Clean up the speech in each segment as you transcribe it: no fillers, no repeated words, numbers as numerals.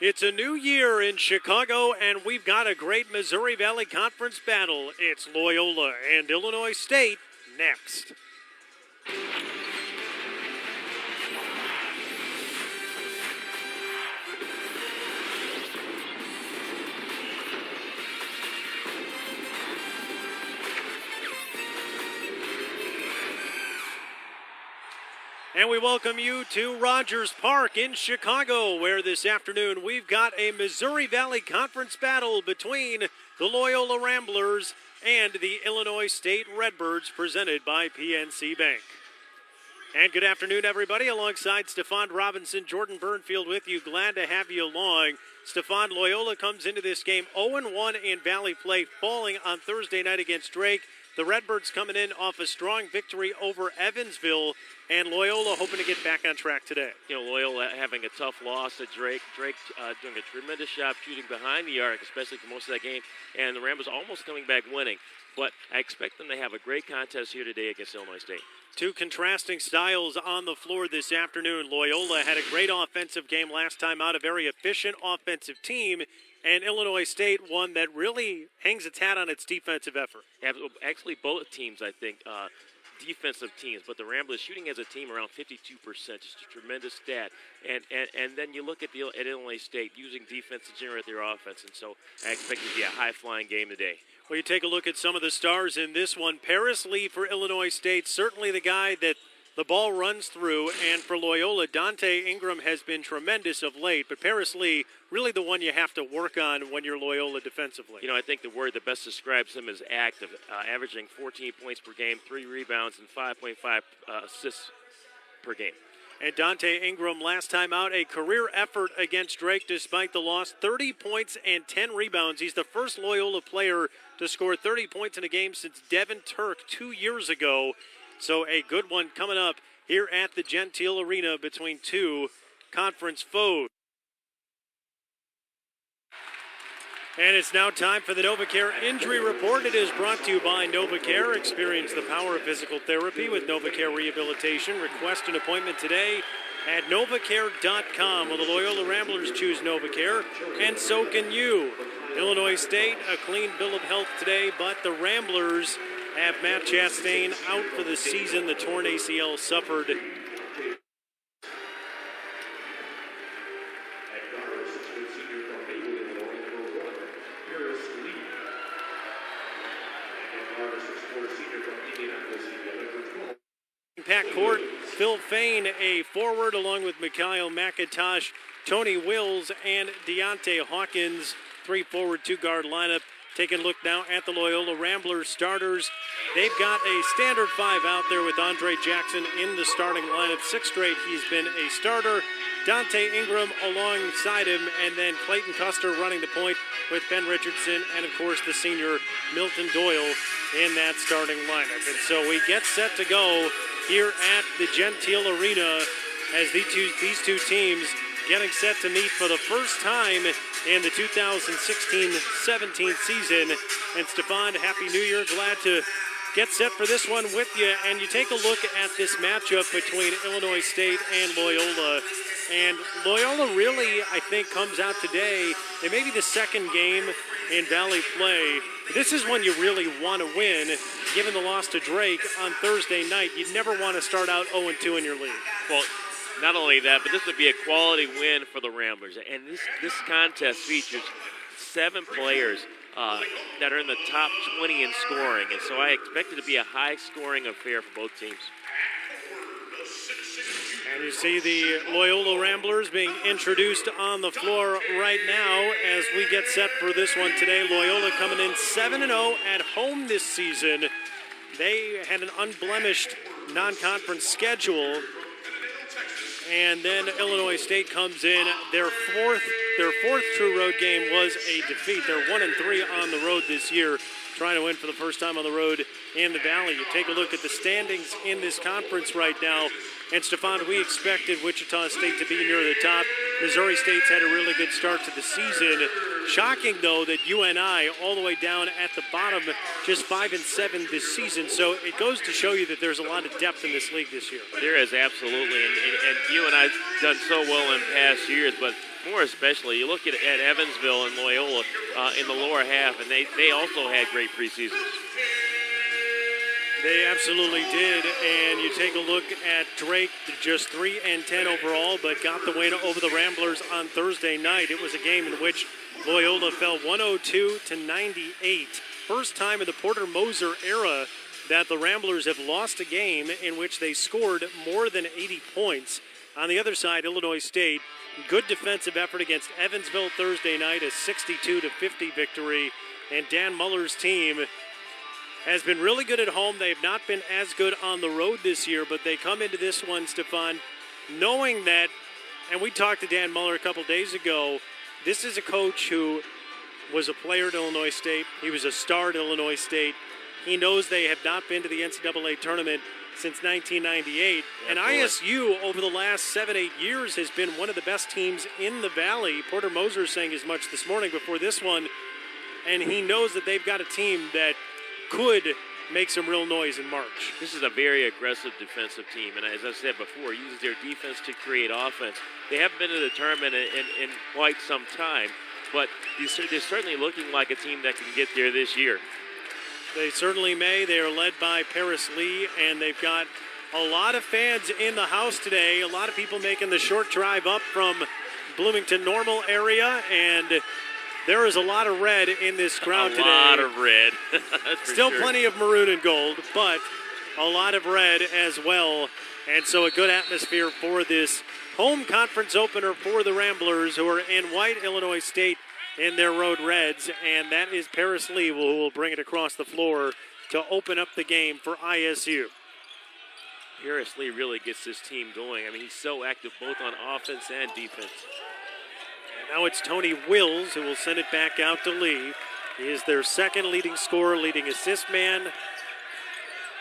It's a new year in Chicago, and we've got a great Missouri Valley Conference battle. It's Loyola and Illinois State next. And we welcome you to Rogers Park in Chicago, where this afternoon we've got a Missouri Valley Conference battle between the Loyola Ramblers and the Illinois State Redbirds, presented by PNC Bank. And good afternoon, everybody. Alongside Stephon Robinson, Jordan Burnfield with you. Glad to have you along. Stephon, Loyola comes into this game 0-1 in Valley play, falling on Thursday night against Drake. The Redbirds coming in off a strong victory over Evansville, and Loyola hoping to get back on track today. You know, Loyola having a tough loss at Drake. Drake doing a tremendous job shooting behind the arc, especially for most of that game, and the Ramblers almost coming back winning. But I expect them to have a great contest here today against Illinois State. Two contrasting styles on the floor this afternoon. Loyola had a great offensive game last time out, a very efficient offensive team, and Illinois State, one that really hangs its hat on its defensive effort. Actually, both teams, I think, defensive teams, but the Ramblers shooting as a team around 52%, just a tremendous stat. And then you look at Illinois State using defense to generate their offense, and so I expect it to be a high-flying game today. Well, you take a look at some of the stars in this one. Paris Lee for Illinois State, certainly the guy that the ball runs through, and for Loyola, Dante Ingram has been tremendous of late, but Paris Lee, really the one you have to work on when you're Loyola defensively. You know, I think the word that best describes him is active, averaging 14 points per game, 3 rebounds, and 5.5 assists per game. And Dante Ingram, last time out, a career effort against Drake despite the loss, 30 points and 10 rebounds. He's the first Loyola player to score 30 points in a game since Devin Turk 2 years ago. So a good one coming up here at the Gentile Arena between two conference foes. And it's now time for the NovaCare Injury Report. It is brought to you by NovaCare. Experience the power of physical therapy with NovaCare Rehabilitation. Request an appointment today at NovaCare.com. Well, the Loyola Ramblers choose NovaCare, and so can you. Illinois State, a clean bill of health today, but the Ramblers have Matt Chastain out for the season. The torn ACL suffered. Pack court, Phil Fain, a forward, along with Mikhail McIntosh, Tony Wills, and Deontay Hawkins. 3 forward, 2 guard lineup. Taking a look now at the Loyola Ramblers starters. They've got a standard 5 out there with Andre Jackson in the starting lineup. 6 straight he's been a starter. Dante Ingram alongside him, and then Clayton Custer running the point with Ben Richardson, and of course the senior Milton Doyle in that starting lineup. And so we get set to go here at the Gentile Arena as these two teams getting set to meet for the first time in the 2016-17 season. And Stephon, Happy New Year. Glad to get set for this one with you. And you take a look at this matchup between Illinois State and Loyola. And Loyola really, I think, comes out today. It may be the second game in Valley play. This is when you really want to win, given the loss to Drake on Thursday night. You never want to start out 0-2 in your league. Well, not only that, but this would be a quality win for the Ramblers. And this contest features 7 players that are in the top 20 in scoring. And so I expect it to be a high-scoring affair for both teams. And you see the Loyola Ramblers being introduced on the floor right now as we get set for this one today. Loyola coming in 7-0 at home this season. They had an unblemished non-conference schedule. And then Illinois State comes in. Their fourth true road game was a defeat. They're 1-3 on the road this year, trying to win for the first time on the road in the Valley. You take a look at the standings in this conference right now. And Stephon, we expected Wichita State to be near the top. Missouri State's had a really good start to the season. Shocking, though, that UNI all the way down at the bottom, just 5-7 this season. So it goes to show you that there's a lot of depth in this league this year. There is, absolutely. And UNI's done so well in past years, but more especially, you look at Evansville and Loyola in the lower half, and they also had great preseasons. They absolutely did, and you take a look at Drake, just 3-10 overall, but got the win over the Ramblers on Thursday night. It was a game in which Loyola fell 102-98. First time in the Porter Moser era that the Ramblers have lost a game in which they scored more than 80 points. On the other side, Illinois State, good defensive effort against Evansville Thursday night, a 62-50 victory, and Dan Muller's team has been really good at home. They've not been as good on the road this year, but they come into this one, Stefan, knowing that, and we talked to Dan Muller a couple days ago, this is a coach who was a player at Illinois State. He was a star at Illinois State. He knows they have not been to the NCAA tournament since 1998. And ISU, over the last 7-8 years, has been one of the best teams in the Valley. Porter Moser saying as much this morning before this one, and he knows that they've got a team that could make some real noise in March. This is a very aggressive defensive team, and as I said before, uses their defense to create offense. They haven't been to the tournament in quite some time, but they're certainly looking like a team that can get there this year. They certainly may. They are led by Paris Lee, and they've got a lot of fans in the house today. A lot of people making the short drive up from Bloomington Normal area, and there is a lot of red in this crowd today. A lot of red. Still sure. Plenty of maroon and gold, but a lot of red as well. And so a good atmosphere for this home conference opener for the Ramblers, who are in white, Illinois State in their road reds. And that is Paris Lee who will bring it across the floor to open up the game for ISU. Paris Lee really gets this team going. I mean, he's so active both on offense and defense. Now it's Tony Wills who will send it back out to Lee. He is their second leading scorer, leading assist man.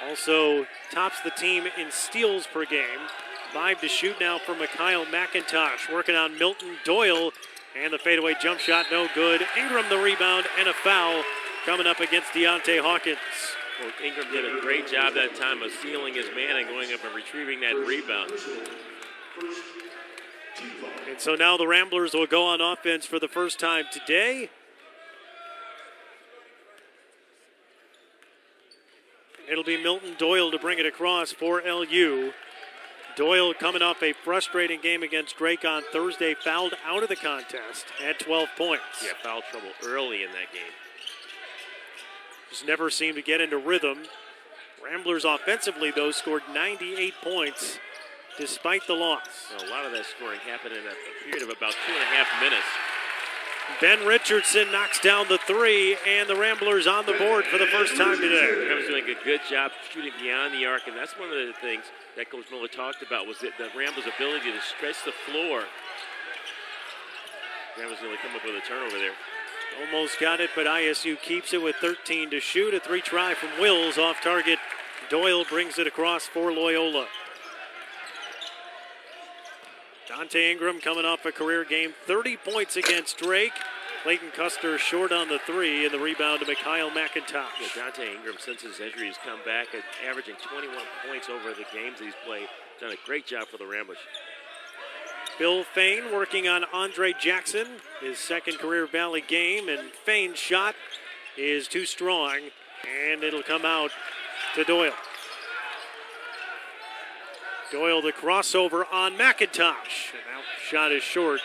Also tops the team in steals per game. 5 to shoot now for Mikhail McIntosh. Working on Milton Doyle. And the fadeaway jump shot, no good. Ingram the rebound and a foul coming up against Deontay Hawkins. Well, Ingram did a great job that time of sealing his man and going up and retrieving that rebound. And so now the Ramblers will go on offense for the first time today. It'll be Milton Doyle to bring it across for LU. Doyle coming off a frustrating game against Drake on Thursday, fouled out of the contest, had 12 points. Yeah, foul trouble early in that game. Just never seemed to get into rhythm. Ramblers offensively, though, scored 98 points despite the loss. Well, a lot of that scoring happened in a period of about 2.5 minutes. Ben Richardson knocks down the three, and the Ramblers on the board for the first time today. Ramblers doing a good job shooting beyond the arc, and that's one of the things that Coach Miller talked about, was that the Ramblers' ability to stretch the floor. Ramblers really come up with a turnover there. Almost got it, but ISU keeps it with 13 to shoot. A 3-try from Wills off target. Doyle brings it across for Loyola. Dante Ingram coming off a career game, 30 points against Drake. Clayton Custer short on the three, and the rebound to Mikhail McIntosh. Yeah, Dante Ingram, since his injury, has come back at averaging 21 points over the games he's played. Done a great job for the Ramblers. Bill Fain working on Andre Jackson, his second career Valley game, and Fain's shot is too strong, and it'll come out to Doyle. Doyle the crossover on McIntosh, and that shot is short.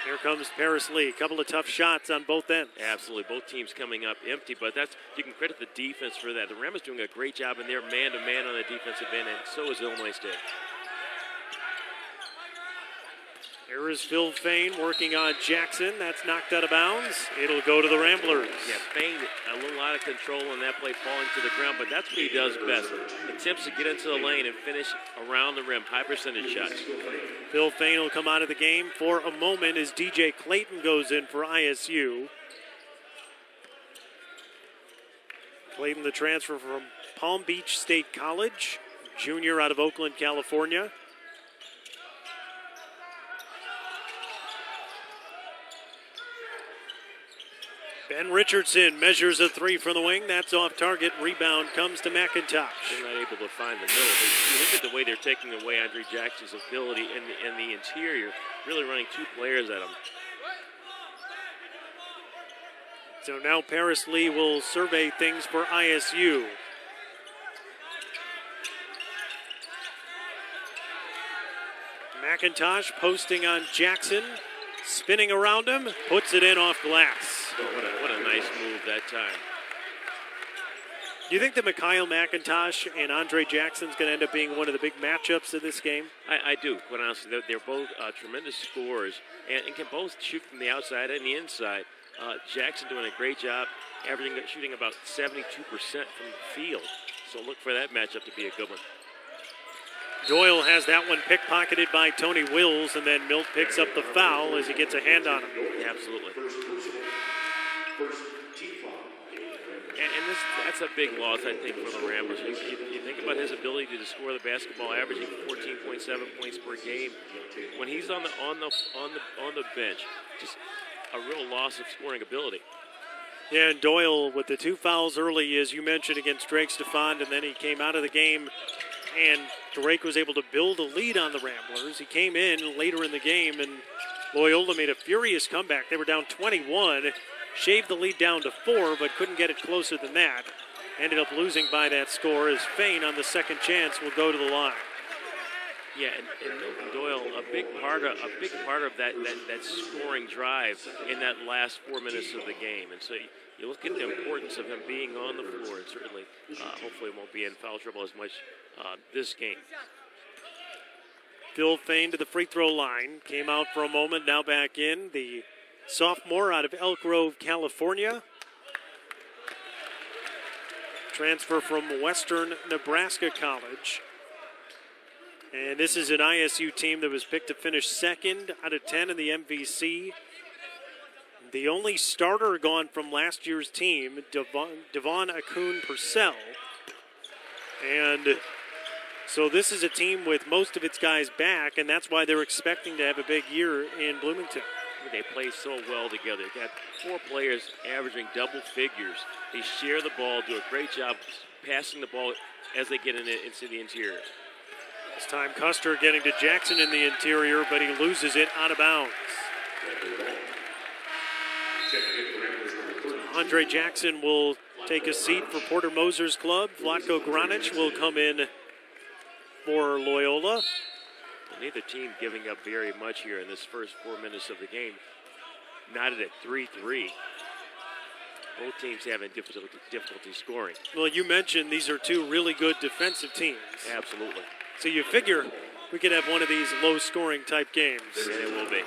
Here comes Paris Lee. A couple of tough shots on both ends. Absolutely. Both teams coming up empty, but you can credit the defense for that. The Ramblers doing a great job in their man-to-man on the defensive end, and so is Illinois State. Here is Phil Fain working on Jackson. That's knocked out of bounds. It'll go to the Ramblers. Yeah, Fain a little out of control on that play, falling to the ground, but that's what he does best. Attempts to get into the lane and finish around the rim. High percentage shots. Phil Fain will come out of the game for a moment as DJ Clayton goes in for ISU. Clayton, the transfer from Palm Beach State College, junior out of Oakland, California. Ben Richardson measures a three from the wing. That's off target. Rebound comes to McIntosh. They're not able to find the middle. You look at the way they're taking away Andre Jackson's ability in the interior, really running two players at him. So now Paris Lee will survey things for ISU. McIntosh posting on Jackson, spinning around him, puts it in off glass. What a nice move that time. Do you think that Mikhail McIntosh and Andre Jackson's going to end up being one of the big matchups of this game? I do, quite honestly. They're both tremendous scorers and can both shoot from the outside and the inside. Jackson doing a great job, shooting about 72% from the field. So look for that matchup to be a good one. Doyle has that one pickpocketed by Tony Wills, and then Milt picks up the foul as he gets a hand on him. Absolutely. And that's a big loss, I think, for the Ramblers. You think about his ability to score the basketball, averaging 14.7 points per game. When he's on the bench, just a real loss of scoring ability. Yeah, and Doyle with the two fouls early, as you mentioned, against Drake Stefan, and then he came out of the game, and Drake was able to build a lead on the Ramblers. He came in later in the game, and Loyola made a furious comeback. They were down 21, shaved the lead down to 4, but couldn't get it closer than that. Ended up losing by that score as Fain on the second chance will go to the line. Yeah, and Milton Doyle, a big part of that scoring drive in that last 4 minutes of the game. And so you look at the importance of him being on the floor, and certainly, hopefully, won't be in foul trouble as much this game. Phil Fain to the free throw line. Came out for a moment, now back in. The sophomore out of Elk Grove, California. Transfer from Western Nebraska College. And this is an ISU team that was picked to finish second out of 10 in the MVC. The only starter gone from last year's team, Devon Akun-Purcell. And so this is a team with most of its guys back, and that's why they're expecting to have a big year in Bloomington. They play so well together. They've got 4 players averaging double figures. They share the ball, do a great job passing the ball as they get into the interior. This time Custer getting to Jackson in the interior, but he loses it out of bounds. Andre Jackson will take a seat for Porter Moser's club. Vlatko Granic will come in for Loyola. Neither team giving up very much here in this first 4 minutes of the game. Knotted at 3-3. Both teams having difficulty scoring. Well, you mentioned these are two really good defensive teams. Absolutely. So you figure we could have one of these low-scoring type games. And it will be.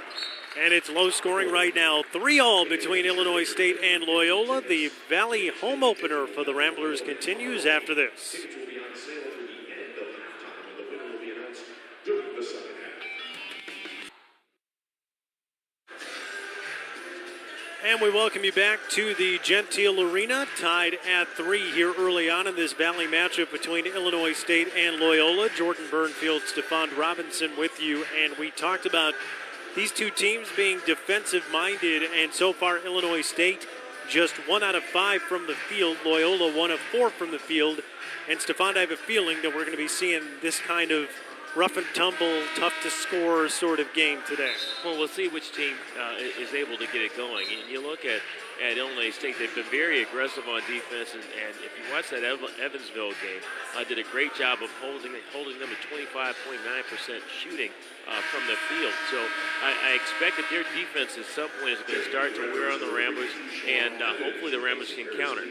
And it's low-scoring right now. 3-3 between Illinois State and Loyola. The Valley home opener for the Ramblers continues after this. And we welcome you back to the Gentile Arena, tied at 3 here early on in this Valley matchup between Illinois State and Loyola. Jordan Burnfield, Stephon Robinson with you, and we talked about these two teams being defensive-minded, and so far Illinois State just 1 out of 5 from the field. Loyola 1 of 4 from the field. And Stephon, I have a feeling that we're going to be seeing this kind of rough and tumble, tough to score sort of game today. Well, we'll see which team is able to get it going. You look at Illinois State, they've been very aggressive on defense, and if you watch that Evansville game, did a great job of holding them at 25.9% shooting from the field. So I expect that their defense at some point is going to start to wear on the Ramblers, and hopefully the Ramblers can counter.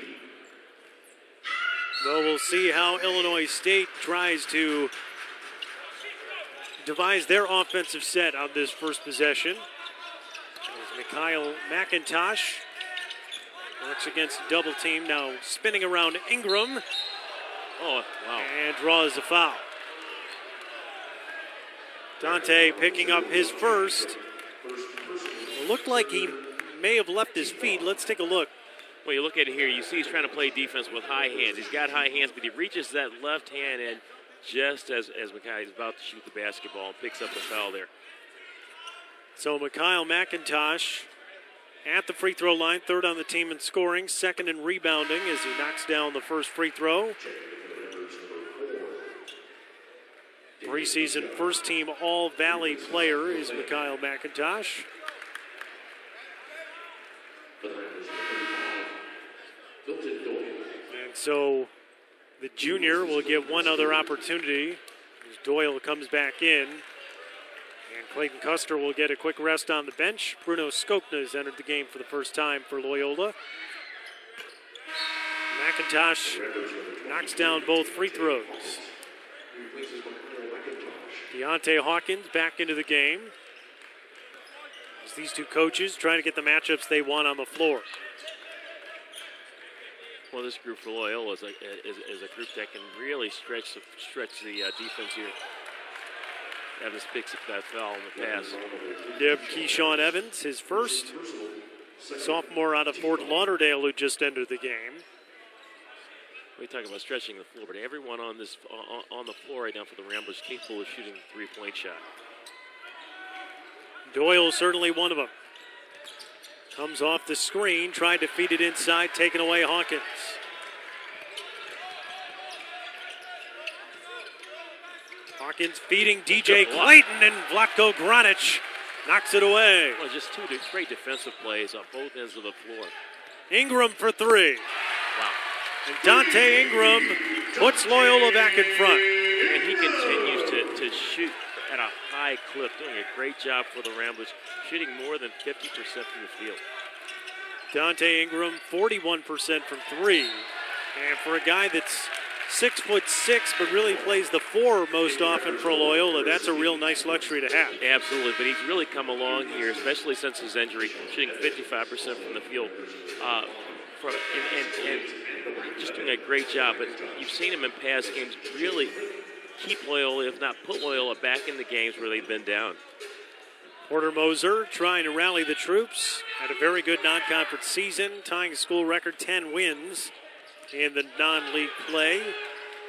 Well, we'll see how Illinois State tries to devise their offensive set on this first possession. As Mikhail McIntosh works against a double team, now spinning around Ingram. Oh, wow. And draws a foul. Dante picking up his first. It looked like he may have left his feet. Let's take a look. Well, you look at it here, you see he's trying to play defense with high hands. He's got high hands, but he reaches that left hand in just as Mikhail is about to shoot the basketball and picks up the foul there. So Mikhail McIntosh at the free throw line, third on the team in scoring, second in rebounding as he knocks down the first free throw. Preseason first-team All-Valley player is Mikhail McIntosh. And so the junior will get one other opportunity as Doyle comes back in. And Clayton Custer will get a quick rest on the bench. Bruno Skokna has entered the game for the first time for Loyola. McIntosh knocks down both free throws. Deontay Hawkins back into the game. As these two coaches trying to get the matchups they want on the floor. Well, this group for Loyola is a group that can really stretch the defense here. Evans picks up that foul in the pass. Yep, Keyshawn Evans, his first. Sophomore out of Fort Lauderdale who just entered the game. We talk about stretching the floor, but everyone on the floor right now for the Ramblers capable of shooting a three-point shot. Doyle certainly one of them. Comes off the screen, tried to feed it inside, taken away Hawkins. Hawkins feeding DJ Clayton, and Vlatko Granic knocks it away. Well, just two great defensive plays on both ends of the floor. Ingram for three. Wow. And Dante Ingram puts Loyola back in front. And he continues to shoot at a high clip, doing a great job for the Ramblers, shooting more than 50% from the field. Dante Ingram, 41% from three. And for a guy that's 6'6", but really plays the four most often for Loyola, that's a real nice luxury to have. Absolutely, but he's really come along here, especially since his injury, shooting 55% from the field. And just doing a great job. But you've seen him in past games really keep Loyola, if not put Loyola back in the games where they've been down. Porter Moser trying to rally the troops. Had a very good non-conference season, tying a school record 10 wins in the non-league play.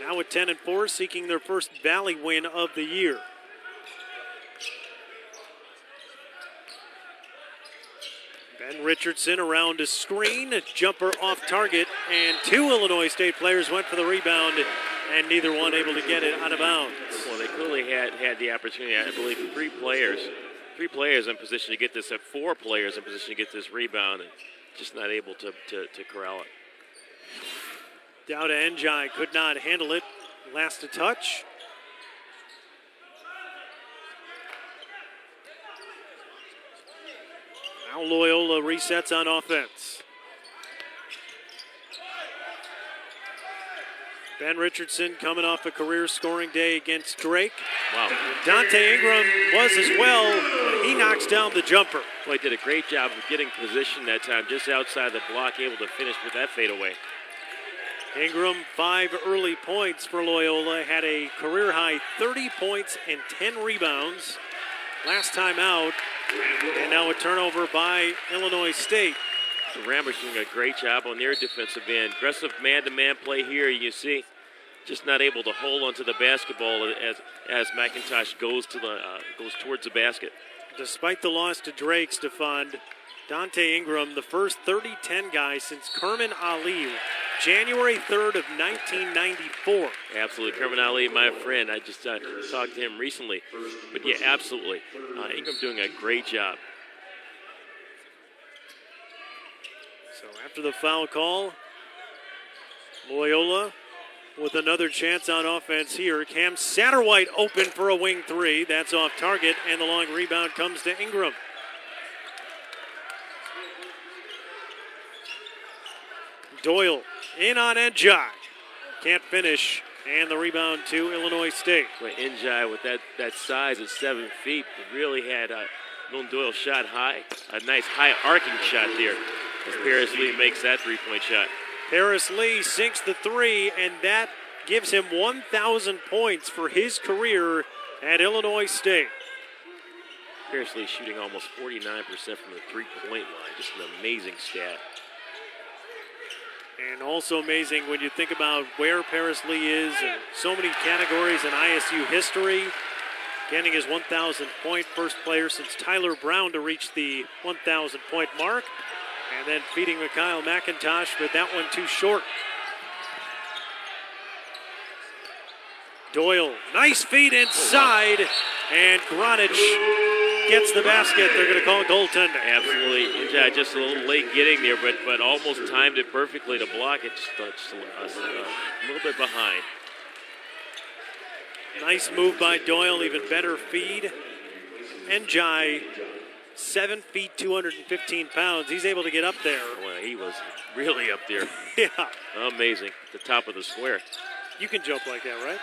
Now at 10-4, seeking their first Valley win of the year. Ben Richardson around a screen, a jumper off target, and two Illinois State players went for the rebound, and neither one able to get it out of bounds. Well, they clearly had the opportunity. I believe three players in position to get this, 4 players in position to get this rebound, and just not able to corral it. Dowda Njai could not handle it. Last a touch. Now Loyola resets on offense. Ben Richardson coming off a career scoring day against Drake. Wow. Dante Ingram was as well, but he knocks down the jumper. Well, he did a great job of getting position that time, just outside the block, able to finish with that fadeaway. Ingram, 5 early points for Loyola, had a career-high 30 points and 10 rebounds last time out, and now a turnover by Illinois State. The Ramblers doing a great job on their defensive end. Aggressive man-to-man play here, you see, just not able to hold onto the basketball as McIntosh goes towards the basket. Despite the loss to Drake, Stefan, Dante Ingram, the first 30-10 guy since Kerman Ali, January 3rd of 1994. Absolutely. Kerman Ali, my friend. I just talked to him recently. But, yeah, absolutely. Ingram doing a great job. So after the foul call, Loyola with another chance on offense here. Cam Satterwhite open for a wing three. That's off target, and the long rebound comes to Ingram. Doyle in on Njai. Can't finish, and the rebound to Illinois State. Well, Njai with that size at 7 feet really had Milton Doyle shot high. A nice high arcing shot there as Paris Lee makes that three-point shot. Paris Lee sinks the three, and that gives him 1,000 points for his career at Illinois State. Paris Lee shooting almost 49% from the three-point line. Just an amazing stat. And also amazing when you think about where Paris Lee is in so many categories in ISU history. getting his 1,000th point. First player since Tyler Brown to reach the 1,000 point mark. And then feeding Mikhail McIntosh, but that one too short. Doyle, nice feed inside, and Gronich gets the basket. They're going to call goaltender. Absolutely. Yeah, just a little late getting there, but almost timed it perfectly to block it. Just a little bit behind. Nice move by Doyle, even better feed. Njai, 7 feet, 215 pounds. He's able to get up there. Well, he was really up there. Yeah. Amazing. At the top of the square. You can jump like that, right?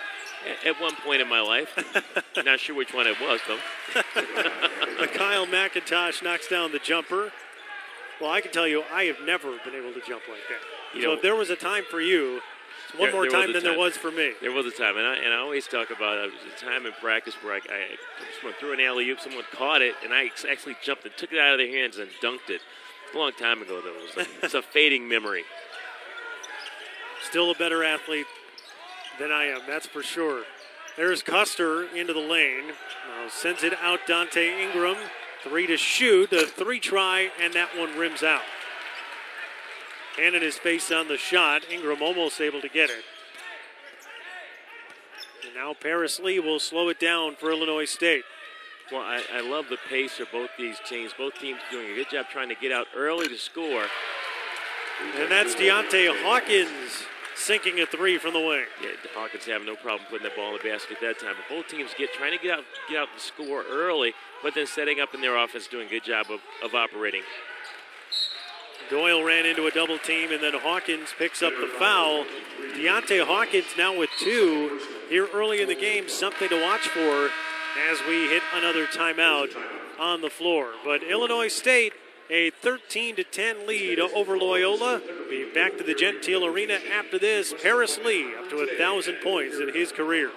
At one point in my life. Not sure which one it was, though. Mikhail McIntosh knocks down the jumper. Well, I can tell you, I have never been able to jump like that. So if there was a time for you, it's one more time than there was for me. There was a time, and I always talk about it. Was a time in practice where someone threw an alley-oop, someone caught it, and I actually jumped and took it out of their hands and dunked it. A long time ago, though. It's a fading memory. Still a better athlete than I am, that's for sure. There's Custer into the lane. Now sends it out, Dante Ingram. 3 to shoot, a 3 try, and that one rims out. Hand in his face on the shot. Ingram almost able to get it. And now Paris Lee will slow it down for Illinois State. Well, I love the pace of both these teams. Both teams doing a good job trying to get out early to score. And that's Deontay Hawkins sinking a 3 from the wing. Yeah, Hawkins having no problem putting that ball in the basket that time. But both teams trying to get out and score early, but then setting up in their offense, doing a good job of operating. Doyle ran into a double team, and then Hawkins picks up the foul. Deontay Hawkins now with 2 here early in the game. Something to watch for as we hit another timeout on the floor. But Illinois State, a 13-10 lead over Loyola. Be back to the Gentile Arena after this. Paris Lee up to 1,000 points in his career.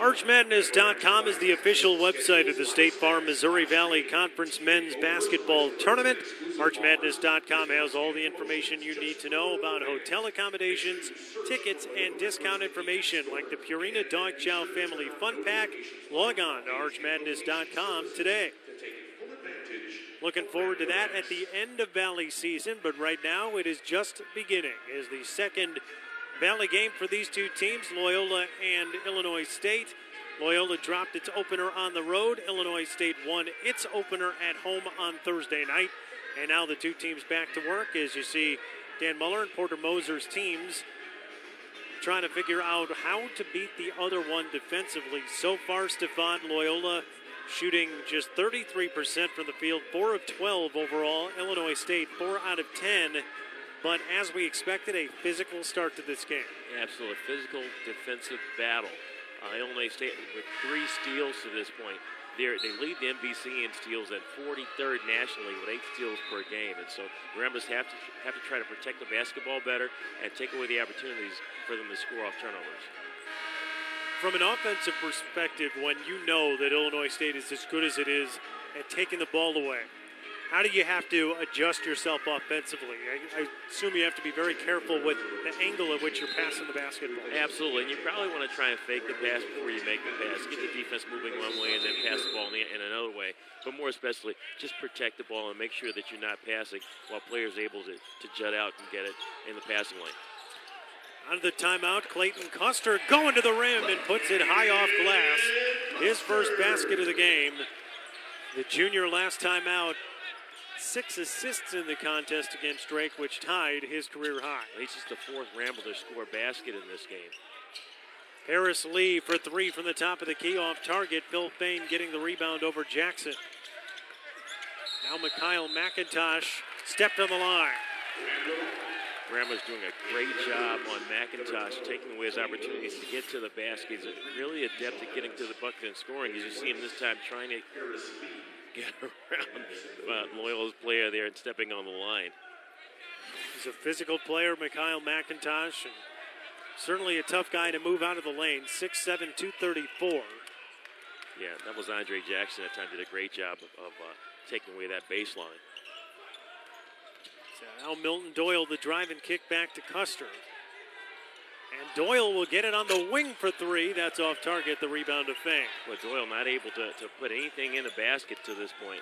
ArchMadness.com is the official website of the State Farm Missouri Valley Conference Men's Basketball Tournament. ArchMadness.com has all the information you need to know about hotel accommodations, tickets, and discount information like the Purina Dog Chow Family Fun Pack. Log on to ArchMadness.com today. Looking forward to that at the end of Valley season, but right now it is just beginning. It is the second Valley game for these two teams, Loyola and Illinois State. Loyola dropped its opener on the road. Illinois State won its opener at home on Thursday night. And now the two teams back to work as you see Dan Muller and Porter Moser's teams trying to figure out how to beat the other one defensively. So far, Stefan, Loyola shooting just 33% from the field, 4 of 12 overall. Illinois State, 4 out of 10. But as we expected, a physical start to this game. Absolutely, physical defensive battle. Illinois State with 3 steals to this point. They lead the MVC in steals at 43rd nationally with 8 steals per game. And so the Ramblers have to try to protect the basketball better and take away the opportunities for them to score off turnovers. From an offensive perspective, when you know that Illinois State is as good as it is at taking the ball away, how do you have to adjust yourself offensively? I assume you have to be very careful with the angle at which you're passing the basketball. Absolutely, and you probably want to try and fake the pass before you make the pass. Get the defense moving one way and then pass the ball in another way. But more especially, just protect the ball and make sure that you're not passing while players are able to jut out and get it in the passing lane. Out of the timeout, Clayton Custer going to the rim and puts it high off glass. His first basket of the game. The junior last time out, 6 assists in the contest against Drake, which tied his career high. He's just the 4th Rambler to score a basket in this game. Paris Lee for 3 from the top of the key off target. Phil Fain getting the rebound over Jackson. Now Mikhail McIntosh stepped on the line. Ramblers doing a great job on McIntosh, taking away his opportunities to get to the basket. He's really adept at getting to the bucket and scoring. As you see him this time trying to get around Loyola's player there and stepping on the line. He's a physical player, Mikhail McIntosh, and certainly a tough guy to move out of the lane. 6'7", 234. Yeah, that was Andre Jackson that time. Did a great job of taking away that baseline. So now Milton Doyle, the drive and kick back to Custer. And Doyle will get it on the wing for three. That's off target, the rebound of Fang. But Doyle not able to put anything in the basket to this point.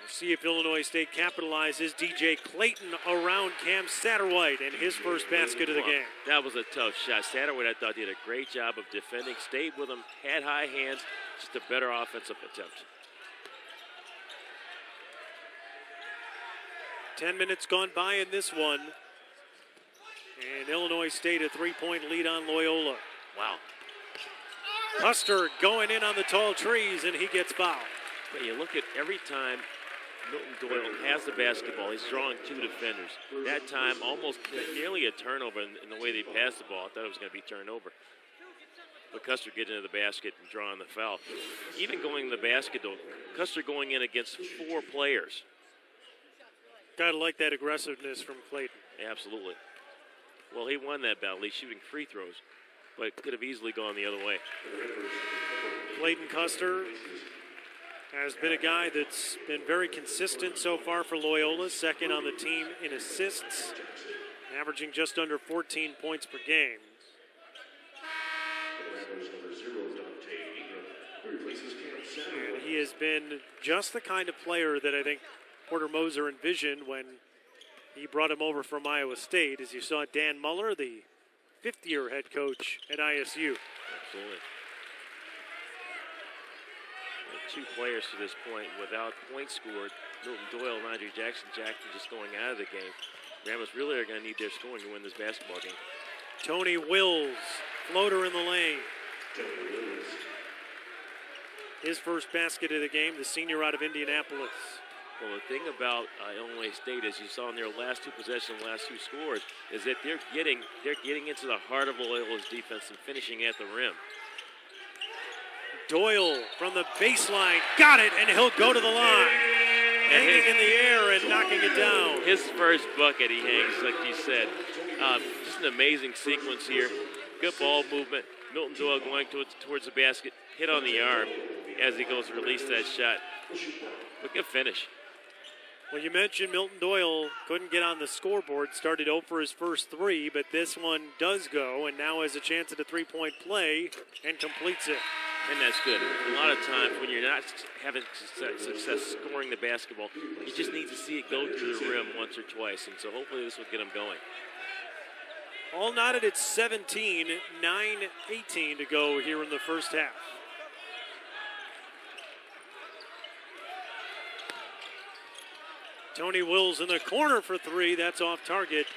See if Illinois State capitalizes. DJ Clayton around Cam Satterwhite and his first basket of the game. That was a tough shot. Satterwhite, I thought, did a great job of defending, stayed with him, had high hands, just a better offensive attempt. 10 minutes gone by in this one. And Illinois State a 3-point lead on Loyola. Wow. Custer going in on the tall trees, and he gets fouled. But you look at every time Milton Doyle has the basketball, he's drawing two defenders. That time, almost nearly a turnover in the way they passed the ball. I thought it was going to be turned over. But Custer getting into the basket and drawing the foul. Even going to the basket, though, Custer going in against four players. Gotta like that aggressiveness from Clayton. Absolutely. Well, he won that battle. He's shooting free throws, but could have easily gone the other way. Clayton Custer has been a guy that's been very consistent so far for Loyola, second on the team in assists, averaging just under 14 points per game. And he has been just the kind of player that I think Porter Moser envisioned when he brought him over from Iowa State, as you saw Dan Muller, the fifth-year head coach at ISU. Absolutely. Two players to this point without points scored. Milton Doyle and Andre Jackson just going out of the game. Ramblers really are going to need their scoring to win this basketball game. Tony Wills, floater in the lane. His first basket of the game, the senior out of Indianapolis. Well, the thing about Illinois State, as you saw in their last two possessions, last two scores, is that they're getting into the heart of Loyola's defense and finishing at the rim. Doyle from the baseline, got it, and he'll go to the line. Hanging in the air and knocking it down. His first bucket, he hangs, like you said. Just an amazing sequence here. Good ball movement. Milton Doyle going towards the basket, hit on the arm as he goes to release that shot. But good finish. Well, you mentioned Milton Doyle couldn't get on the scoreboard, started 0 for his first three, but this one does go, and now has a chance at a three-point play and completes it. And that's good. A lot of times when you're not having success scoring the basketball, you just need to see it go through the rim once or twice, and so hopefully this will get him going. All knotted at 17, 9:18 to go here in the first half. Tony Wills in the corner for three. That's off target.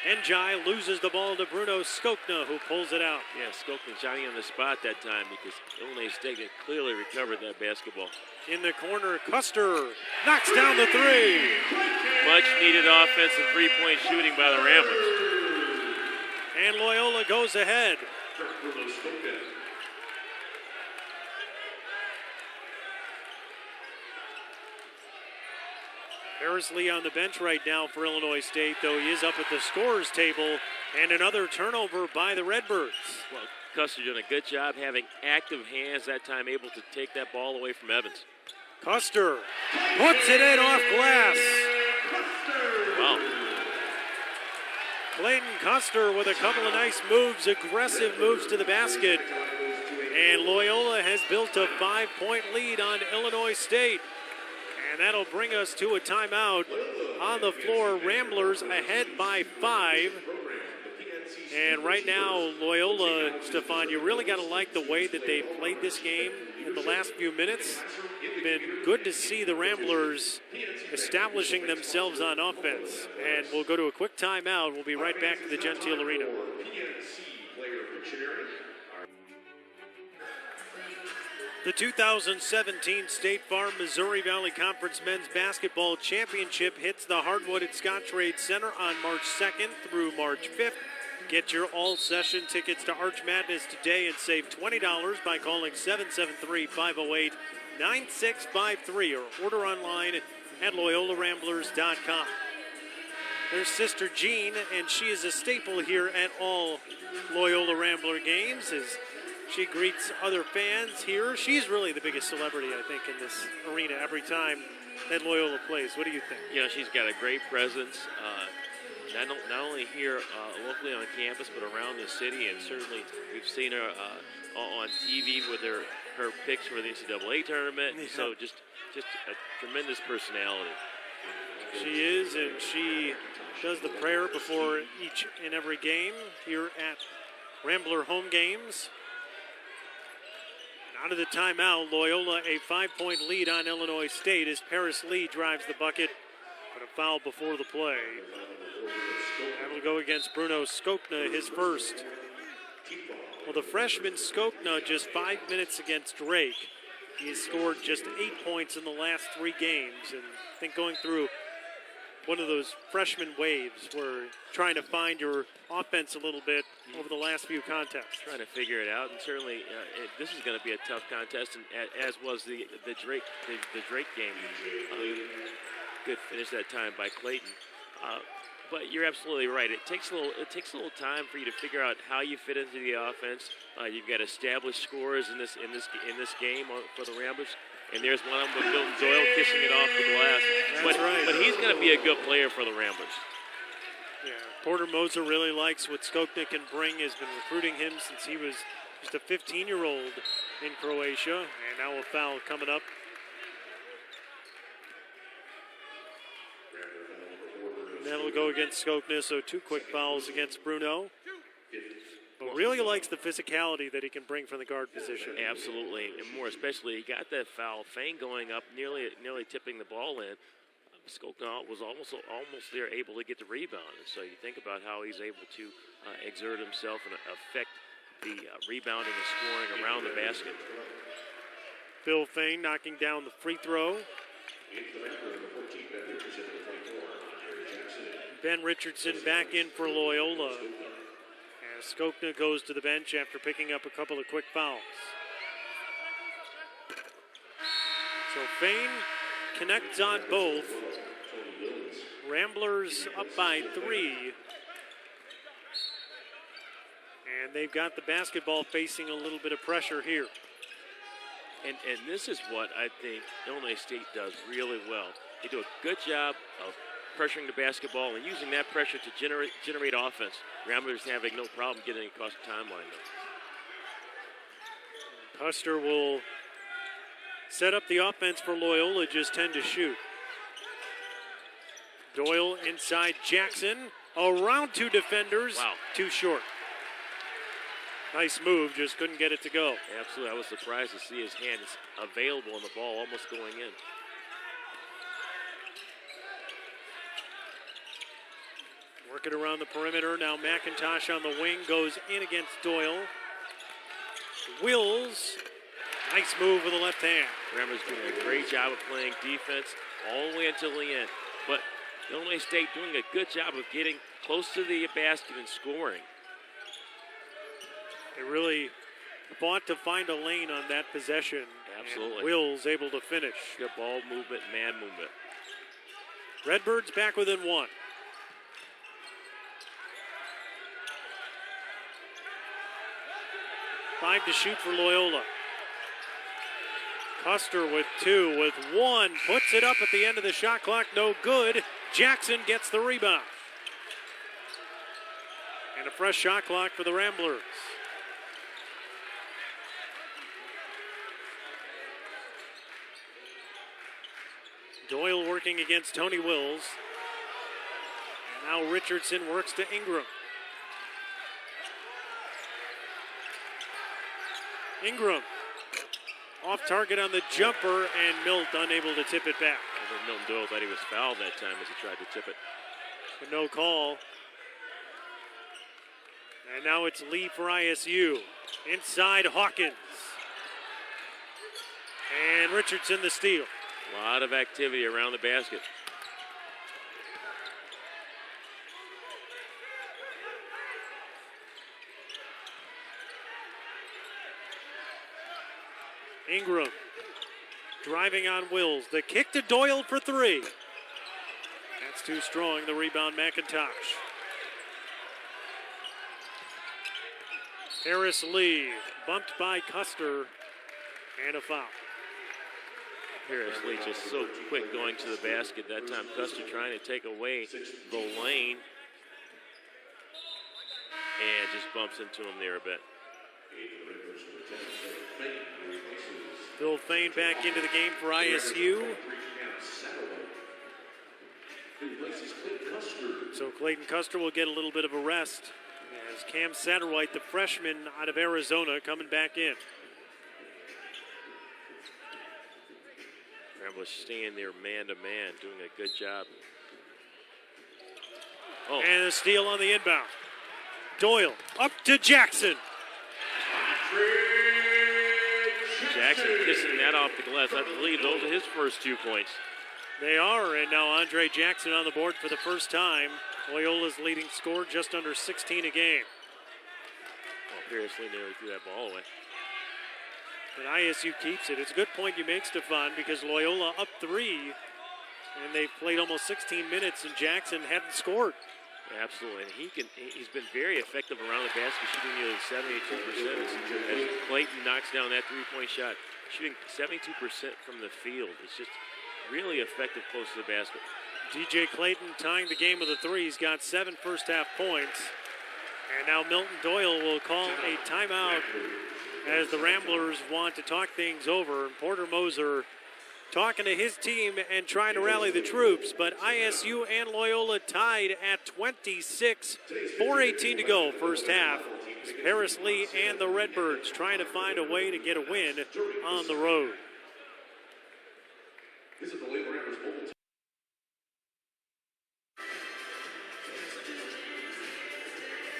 Njai loses the ball to Bruno Skokna, who pulls it out. Yeah, Skokna Johnny on the spot that time because Illinois State had clearly recovered that basketball. In the corner, Custer knocks down the three. Much needed offensive three-point shooting by the Ramblers. And Loyola goes ahead. Harris Lee on the bench right now for Illinois State, though he is up at the scorer's table. And another turnover by the Redbirds. Well, Custer doing a good job having active hands that time, able to take that ball away from Evans. Custer puts it in off glass. Wow. Clayton Custer with a couple of nice moves, aggressive moves to the basket. And Loyola has built a 5-point lead on Illinois State. And that'll bring us to a timeout on the floor. Ramblers ahead by 5. And right now, Loyola, Stefan, you really got to like the way that they played this game in the last few minutes. Been good to see the Ramblers establishing themselves on offense. And we'll go to a quick timeout. We'll be right back to the Gentile Arena. The 2017 State Farm Missouri Valley Conference Men's Basketball Championship hits the Hardwood at Scottrade Center on March 2nd through March 5th. Get your all-session tickets to Arch Madness today and save $20 by calling 773-508-9653 or order online at LoyolaRamblers.com. There's Sister Jean, and she is a staple here at all Loyola Rambler games as she greets other fans here. She's really the biggest celebrity, I think, in this arena every time that Loyola plays. What do you think? You know, she's got a great presence. not only here locally on campus, but around the city, and certainly we've seen her on TV with her picks for the NCAA tournament. Yeah. So just a tremendous personality. She is, and she does the prayer before each and every game here at Rambler home games. And out of the timeout, Loyola a 5-point lead on Illinois State as Paris Lee drives the bucket, but a foul before the play. That'll go against Bruno Skokna, his first. Well, the freshman Skokna, just 5 minutes against Drake. He has scored just 8 points in the last 3 games, and I think going through one of those freshman waves where trying to find your offense a little bit over the last few contests. Trying to figure it out, and certainly this is going to be a tough contest, and as was the Drake game. Good finish that time by Clayton. But you're absolutely right. It takes a little time for you to figure out how you fit into the offense. You've got established scorers in this game for the Ramblers. And there's one of them with Milton Doyle kissing it off the glass. That's right. But he's going to be a good player for the Ramblers. Yeah, Porter Moser really likes what Skokna can bring, has been recruiting him since he was just a 15-year-old in Croatia. And now a foul coming up. And that'll go against Skokna, so 2 quick fouls against Bruno. But really likes the physicality that he can bring from the guard position. Absolutely, and more especially, he got that foul. Fang going up, nearly tipping the ball in. Skokna was almost there, able to get the rebound. And so you think about how he's able to exert himself and affect the rebounding and scoring around the basket. Phil Fang knocking down the free throw. Ben Richardson back in for Loyola. As Skokna goes to the bench after picking up a couple of quick fouls. So Fang connects on both. Ramblers up by 3. And they've got the basketball facing a little bit of pressure here. And this is what I think Illinois State does really well. They do a good job of pressuring the basketball and using that pressure to generate offense. Ramblers having no problem getting across the timeline. Custer will set up the offense for Loyola, just 10 to shoot. Doyle inside Jackson, around 2 defenders, Wow. Too short. Nice move, just couldn't get it to go. Absolutely, I was surprised to see his hand is available on the ball, almost going in. Working around the perimeter. Now McIntosh on the wing goes in against Doyle. Wills. Nice move with the left hand. Ramblers doing a great job of playing defense all the way until the end. But Illinois State doing a good job of getting close to the basket and scoring. They really fought to find a lane on that possession. Absolutely. And Wills able to finish. Good ball movement, man movement. Redbirds back within 1. Five to shoot for Loyola. Custer with 2, with 1. Puts it up at the end of the shot clock. No good. Jackson gets the rebound. And a fresh shot clock for the Ramblers. Doyle working against Tony Wills. And now Richardson works to Ingram. Ingram off target on the jumper, and Milt unable to tip it back. I think Milton Doyle thought he was fouled that time as he tried to tip it. But no call. And now it's Lee for ISU. Inside Hawkins. And Richardson the steal. A lot of activity around the basket. Ingram driving on Wills. The kick to Doyle for 3. That's too strong. The rebound, McIntosh. Harris Lee bumped by Custer, and a foul. Harris Lee just so quick going to the basket that time. Custer trying to take away the lane. and just bumps into him there a bit. Phil Fain back into the game for ISU. So Clayton Custer will get a little bit of a rest as Cam Satterwhite, the freshman out of Arizona, coming back in. Ramblers staying there man-to-man, doing a good job. Oh. And a steal on the inbound. Doyle up to Jackson. Jackson kissing that off the glass. I believe those are his first 2 points. They are, and now Andre Jackson on the board for the first time. Loyola's leading scorer, just under 16 a game. Well, Pierce-Lee nearly threw that ball away. And ISU keeps it. It's a good point you make, Stefan, because Loyola up 3, and they've played almost 16 minutes, and Jackson hadn't scored. Absolutely, and he's been very effective around the basket, shooting nearly 72%. As Clayton knocks down that three-point shot, shooting 72% from the field. It's just really effective close to the basket. DJ Clayton tying the game with a 3. He's got 7 first-half points. And now Milton Doyle will call a timeout as the Ramblers want to talk things over. And Porter Moser talking to his team and trying to rally the troops. But ISU and Loyola tied at 26. 4:18 to go, first half. Paris Lee and the Redbirds trying to find a way to get a win on the road. This is the Loyola Ramblers mobile team.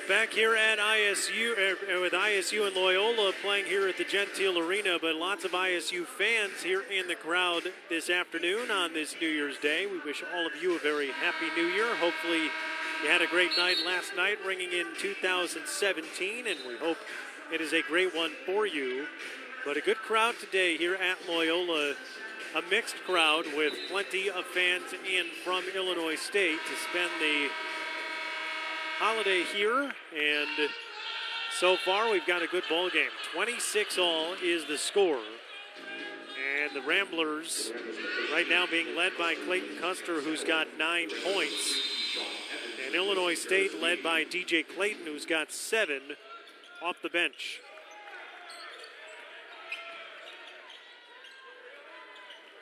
Back here at ISU, with ISU and Loyola playing here at the Gentile Arena, but lots of ISU fans here in the crowd this afternoon on this New Year's Day. We wish all of you a very happy New Year. Hopefully you had a great night last night, ringing in 2017, and we hope it is a great one for you. But a good crowd today here at Loyola, a mixed crowd with plenty of fans in from Illinois State to spend the holiday here, and so far we've got a good ball game. 26-all is the score, and the Ramblers right now being led by Clayton Custer, who's got 9 points, and Illinois State led by DJ Clayton, who's got 7 off the bench.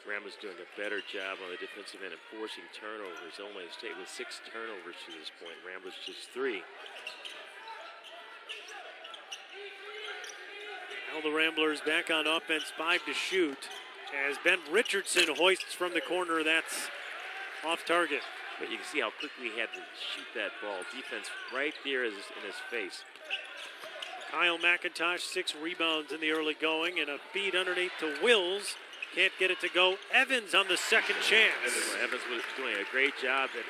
Ramblers doing a better job on the defensive end and forcing turnovers. Illinois State with 6 turnovers to this point. Ramblers just 3. Now the Ramblers back on offense, 5 to shoot. As Ben Richardson hoists from the corner, that's off target. But you can see how quickly he had to shoot that ball. Defense right there is in his face. Kyle McIntosh, 6 rebounds in the early going, and a feed underneath to Wills. Can't get it to go. Evans on the second chance. Evans was doing a great job at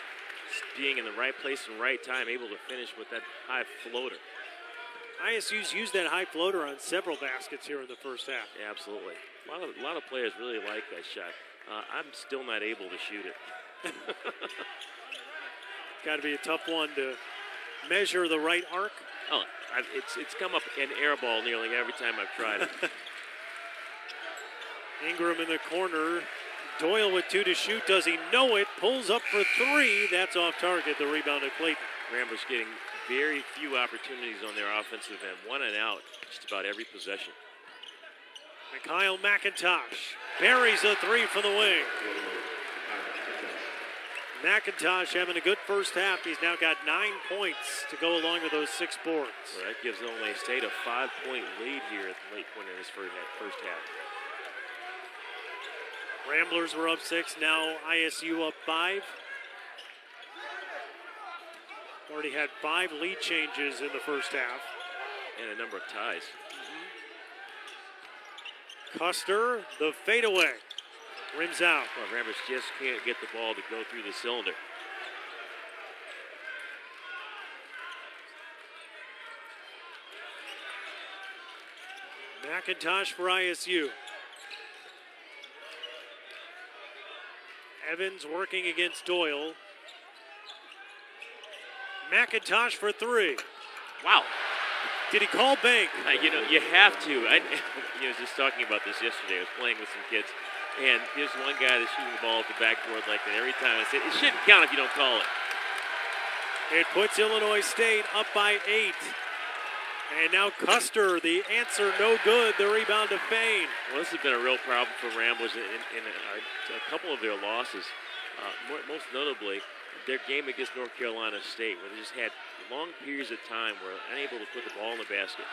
being in the right place and right time, able to finish with that high floater. ISU's used that high floater on several baskets here in the first half. Yeah, absolutely. A lot of players really like that shot. I'm still not able to shoot it. Got to be a tough one to measure the right arc. Oh, it's come up an air ball nearly every time I've tried it. Ingram in the corner. Doyle with 2 to shoot. Does he know it? Pulls up for 3. That's off target. The rebound at Clayton. Ramblers getting very few opportunities on their offensive end. 1 and out just about every possession. Kyle McIntosh buries a 3 from the wing. McIntosh having a good first half. He's now got 9 points to go along with those 6 boards. Well, that gives Illinois State a 5-point lead here at the late point in this first half. Ramblers were up 6, now ISU up 5. Already had 5 lead changes in the first half. And a number of ties. Custer, the fadeaway. Rims out. Well, Ramblers just can't get the ball to go through the cylinder. McIntosh for ISU. Evans working against Doyle. McIntosh for 3. Wow. Did he call bank? You have to. I was just talking about this yesterday. I was playing with some kids, and there's one guy that's shooting the ball at the backboard like that every time. I said, it shouldn't count if you don't call it. It puts Illinois State up by 8. And now Custer, the answer no good. The rebound to Fain. Well, this has been a real problem for Ramblers in a couple of their losses. Most notably, their game against North Carolina State, where they just had long periods of time where unable to put the ball in the basket.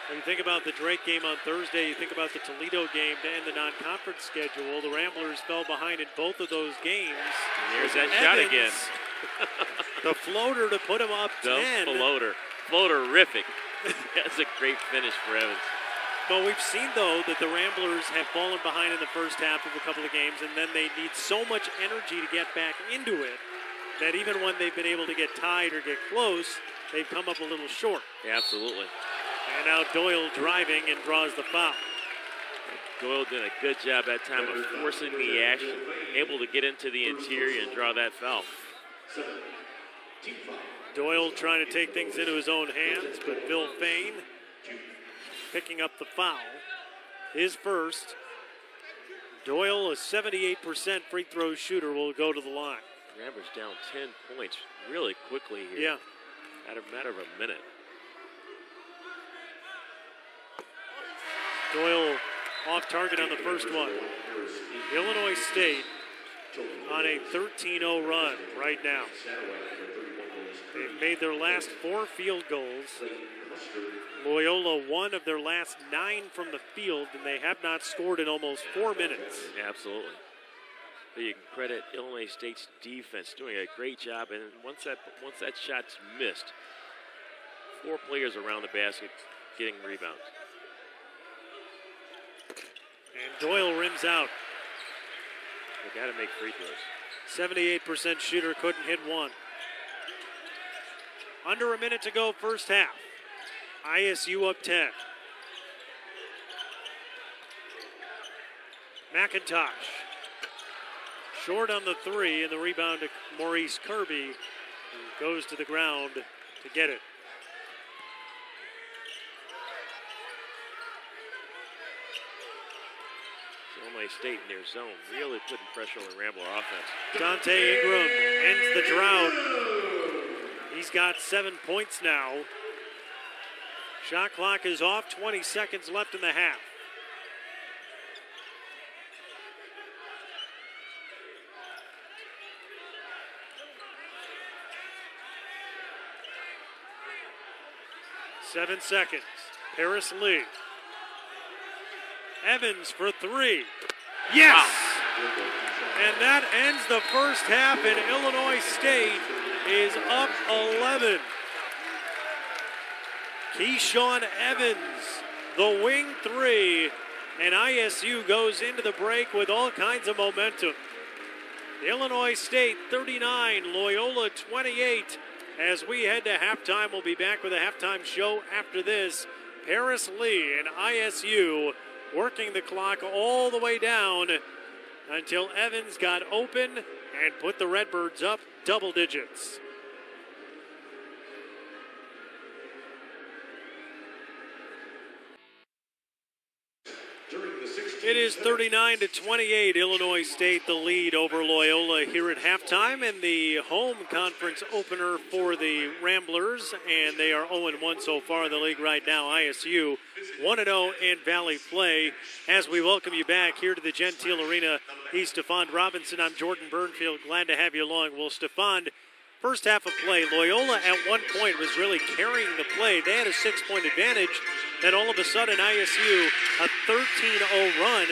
When you think about the Drake game on Thursday, you think about the Toledo game to end the non-conference schedule. The Ramblers fell behind in both of those games. And there's that shot again. The floater to put him up 10. The floater. Floaterific. That's a great finish for Evans. Well, we've seen, though, that the Ramblers have fallen behind in the first half of a couple of games, and then they need so much energy to get back into it that even when they've been able to get tied or get close, they've come up a little short. Yeah, absolutely. And now Doyle driving and draws the foul. Doyle did a good job that time of forcing the action, able to get into the interior and draw that foul. Doyle trying to take things into his own hands, but Bill Fain picking up the foul. His first. Doyle, a 78% free throw shooter, will go to the line. Ramblers down 10 points really quickly here. Yeah. At a matter of a minute. Doyle off target on the first one. Illinois State on a 13-0 run right now. They've made their last 4 field goals. Loyola 1 of their last 9 from the field, and they have not scored in almost 4 minutes. Absolutely. But you can credit Illinois State's defense doing a great job, and once that shot's missed, 4 players around the basket getting rebounds. And Doyle rims out. They got to make free throws. 78% shooter, couldn't hit one. Under a minute to go, first half. ISU up 10. McIntosh. Short on the 3, and the rebound to Maurice Kirby, who goes to the ground to get it. Illinois State in their zone, really putting pressure on the Rambler offense. Dante Ingram ends the drought. He's got 7 points now. Shot clock is off, 20 seconds left in the half. Seven seconds. Paris Lee. Evans for 3. Yes! Wow. And that ends the first half, and Illinois State is up 11. Keyshawn Evans, the wing 3, and ISU goes into the break with all kinds of momentum. Illinois State 39, Loyola 28. As we head to halftime, we'll be back with a halftime show after this. Paris Lee and ISU working the clock all the way down until Evans got open and put the Redbirds up double digits. It is 39-28, Illinois State the lead over Loyola here at halftime, and the home conference opener for the Ramblers, and they are 0-1 so far in the league right now. ISU 1-0 in Valley play. As we welcome you back here to the Gentile Arena, he's Stephon Robinson. I'm Jordan Burnfield. Glad to have you along. Well, Stephon, first half of play, Loyola at one point was really carrying the play. They had a 6-point advantage. Then all of a sudden, ISU, a 13-0 run,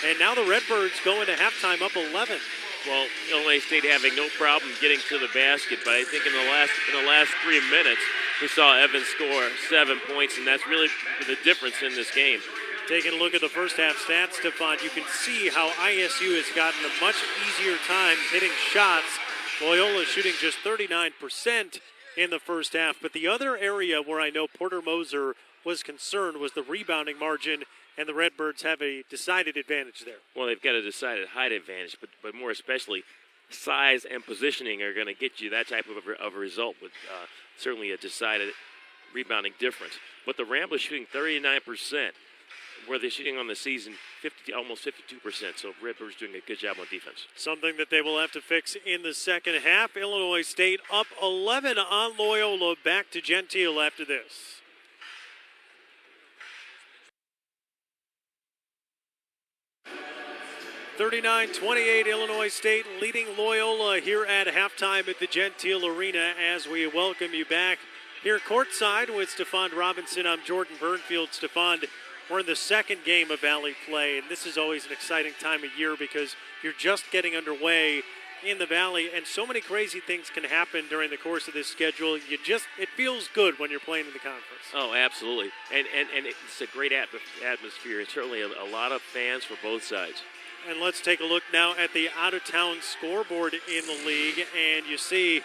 and now the Redbirds go into halftime up 11. Well, Illinois State having no problem getting to the basket, but I think in the last 3 minutes, we saw Evans score 7 points, and that's really the difference in this game. Taking a look at the first half stats, Stephon, you can see how ISU has gotten a much easier time hitting shots. Loyola shooting just 39% in the first half, but the other area where I know Porter Moser was concerned was the rebounding margin, and the Redbirds have a decided advantage there. Well, they've got a decided height advantage, but more especially size and positioning are going to get you that type of a result with certainly a decided rebounding difference. But the Ramblers shooting 39%. where they're shooting on the season almost 52%. So Redbirds doing a good job on defense. Something that they will have to fix in the second half. Illinois State up 11 on Loyola. Back to Gentile after this. (39-28) Illinois State leading Loyola here at halftime at the Gentile Arena as we welcome you back here courtside with Stephon Robinson. I'm Jordan Burnfield. Stephon, we're in the second game of Valley play, and this is always an exciting time of year because you're just getting underway in the Valley, and so many crazy things can happen during the course of this schedule. It feels good when you're playing in the conference. Oh, absolutely. And it's a great atmosphere. It's certainly a lot of fans for both sides. And let's take a look now at the out-of-town scoreboard in the league, and you see